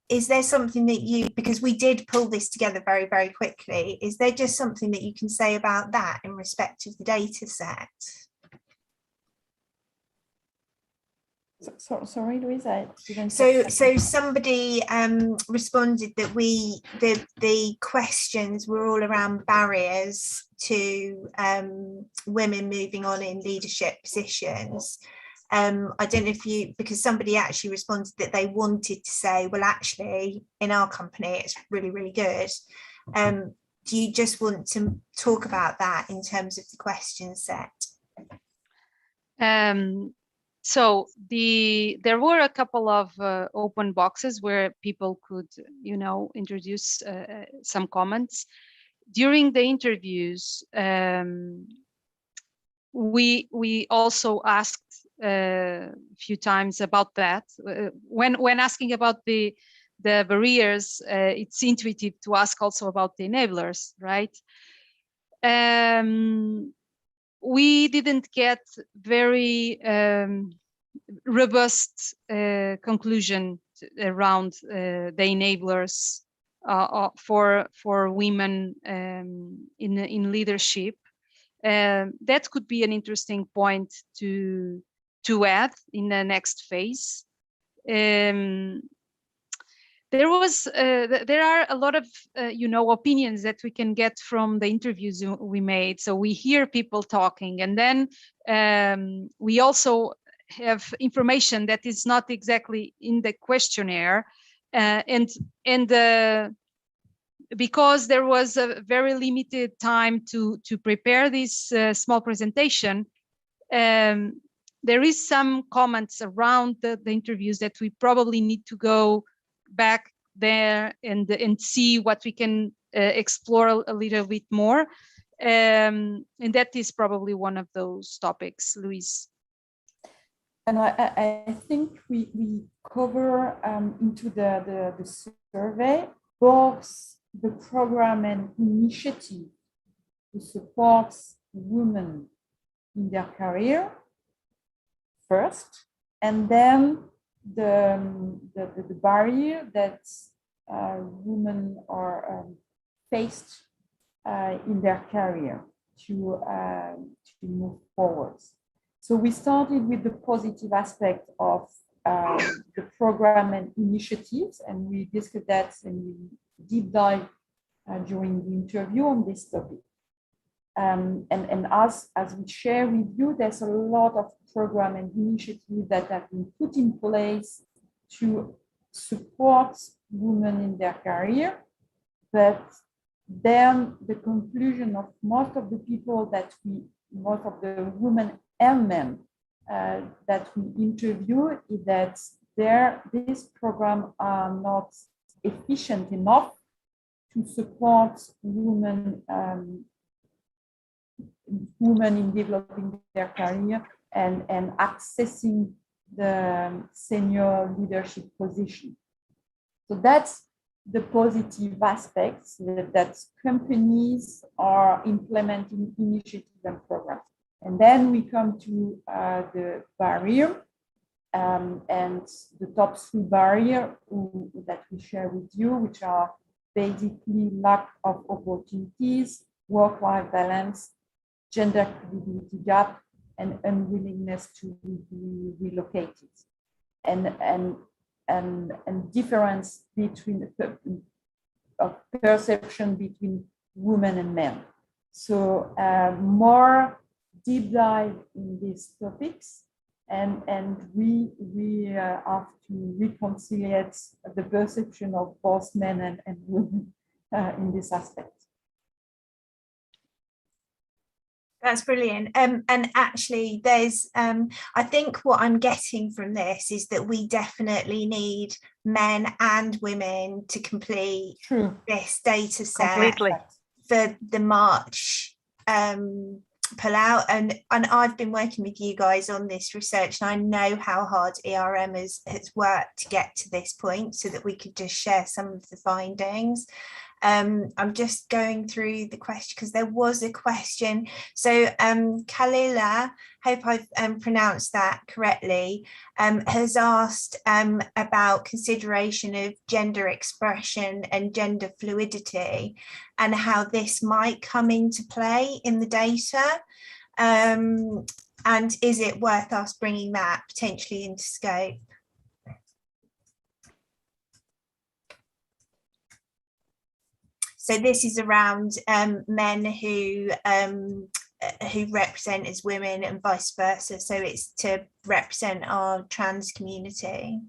Speaker 3: Is there something that you, because we did pull this together very, very quickly, is there just something that you can say about that in respect of the data set?
Speaker 4: Sorry, Louise, I didn't.
Speaker 3: So somebody responded that the questions were all around barriers to women moving on in leadership positions. I don't know if you, because somebody actually responded that they wanted to say, well, actually, in our company, it's really, really good. Do you just want to talk about that in terms of the question set?
Speaker 5: So there were a couple of open boxes where people could, introduce some comments. During the interviews, we also asked a few times about that. When asking about the barriers, it's intuitive to ask also about the enablers, right? We didn't get very robust conclusion around the enablers for women in leadership. That could be an interesting point to add in the next phase. There are a lot of opinions that we can get from the interviews we made. So we hear people talking, and then we also have information that is not exactly in the questionnaire, and because there was a very limited time to prepare this small presentation, there is some comments around the interviews that we probably need to go back there and see what we can explore a little bit more, and that is probably one of those topics, Louise.
Speaker 4: And I think we cover into the survey both the program and initiative to support women in their career first, and then the barrier that women are faced in their career to move forward. So we started with the positive aspect of the program and initiatives, and we discussed that and we deep dive during the interview on this topic. And as we share with you, there's a lot of program and initiatives that have been put in place to support women in their career. But then the conclusion of most of the people most of the women and men that we interview is that these programs are not efficient enough to support women in developing their career and accessing the senior leadership position. So that's the positive aspects that companies are implementing initiatives and programs. And then we come to the barrier and the top 3 barriers that we share with you, which are basically lack of opportunities, work-life balance, gender credibility gap, and unwillingness to be relocated, and difference between of perception between women and men. So more deep dive in these topics, and we have to reconcile the perception of both men and women in this aspect.
Speaker 3: That's brilliant. And actually there's, I think what I'm getting from this is that we definitely need men and women to complete
Speaker 4: True.
Speaker 3: this data set
Speaker 5: Completely.
Speaker 3: for the March pull out. And I've been working with you guys on this research, and I know how hard ERM has worked to get to this point so that we could just share some of the findings. I'm just going through the question because there was a question. So Kalila, hope I've pronounced that correctly, has asked about consideration of gender expression and gender fluidity and how this might come into play in the data. And is it worth us bringing that potentially into scope? So this is around men who represent as women and vice versa. So it's to represent our trans community.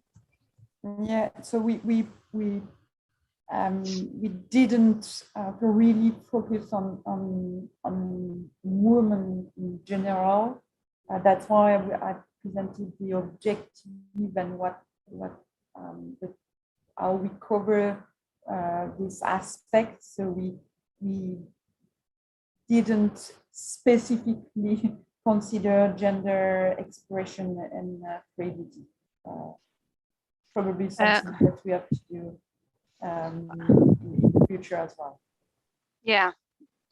Speaker 4: Yeah. So we didn't really focus on women in general. That's why I presented the objective and how we cover this aspect. So we didn't specifically consider gender expression and fluidity. Probably something that we have to do in the future as well.
Speaker 5: Yeah.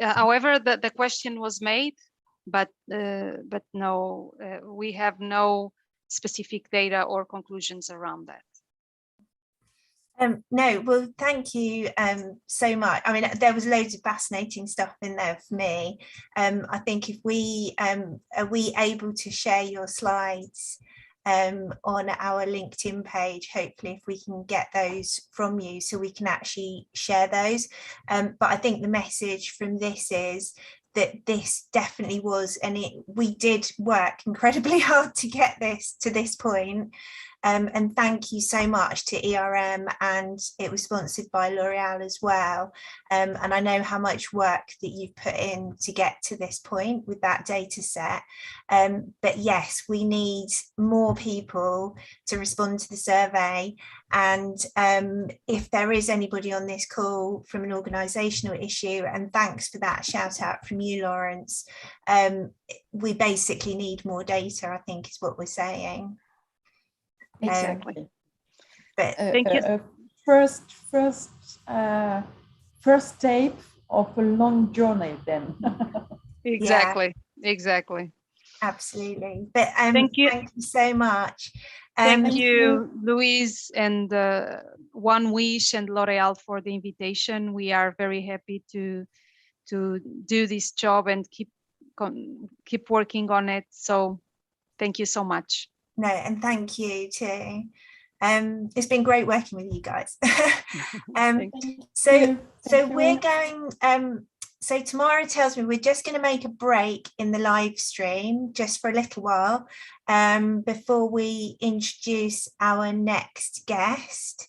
Speaker 5: However, the question was made, but no, we have no specific data or conclusions around that.
Speaker 3: No, well, thank you so much. I mean, there was loads of fascinating stuff in there for me. I think if we are we able to share your slides on our LinkedIn page, hopefully if we can get those from you so we can actually share those. But I think the message from this is that this definitely was, and we did work incredibly hard to get this to this point. And thank you so much to ERM, and it was sponsored by L'Oreal as well. And I know how much work that you've put in to get to this point with that data set. But yes, we need more people to respond to the survey. And if there is anybody on this call from an organisational issue, and thanks for that shout out from you, Lawrence, we basically need more data, I think is what we're saying.
Speaker 5: Exactly.
Speaker 3: But
Speaker 5: thank you.
Speaker 4: First step of a long journey then.
Speaker 5: Exactly. Exactly.
Speaker 3: Absolutely. But
Speaker 5: thank you
Speaker 3: so much.
Speaker 5: Thank you, Louise and OneWISH and L'Oreal for the invitation. We are very happy to do this job and keep working on it. So thank you so much.
Speaker 3: No, and thank you too. It's been great working with you guys. So we're going, so Tamara tells me we're just going to make a break in the live stream just for a little while before we introduce our next guest.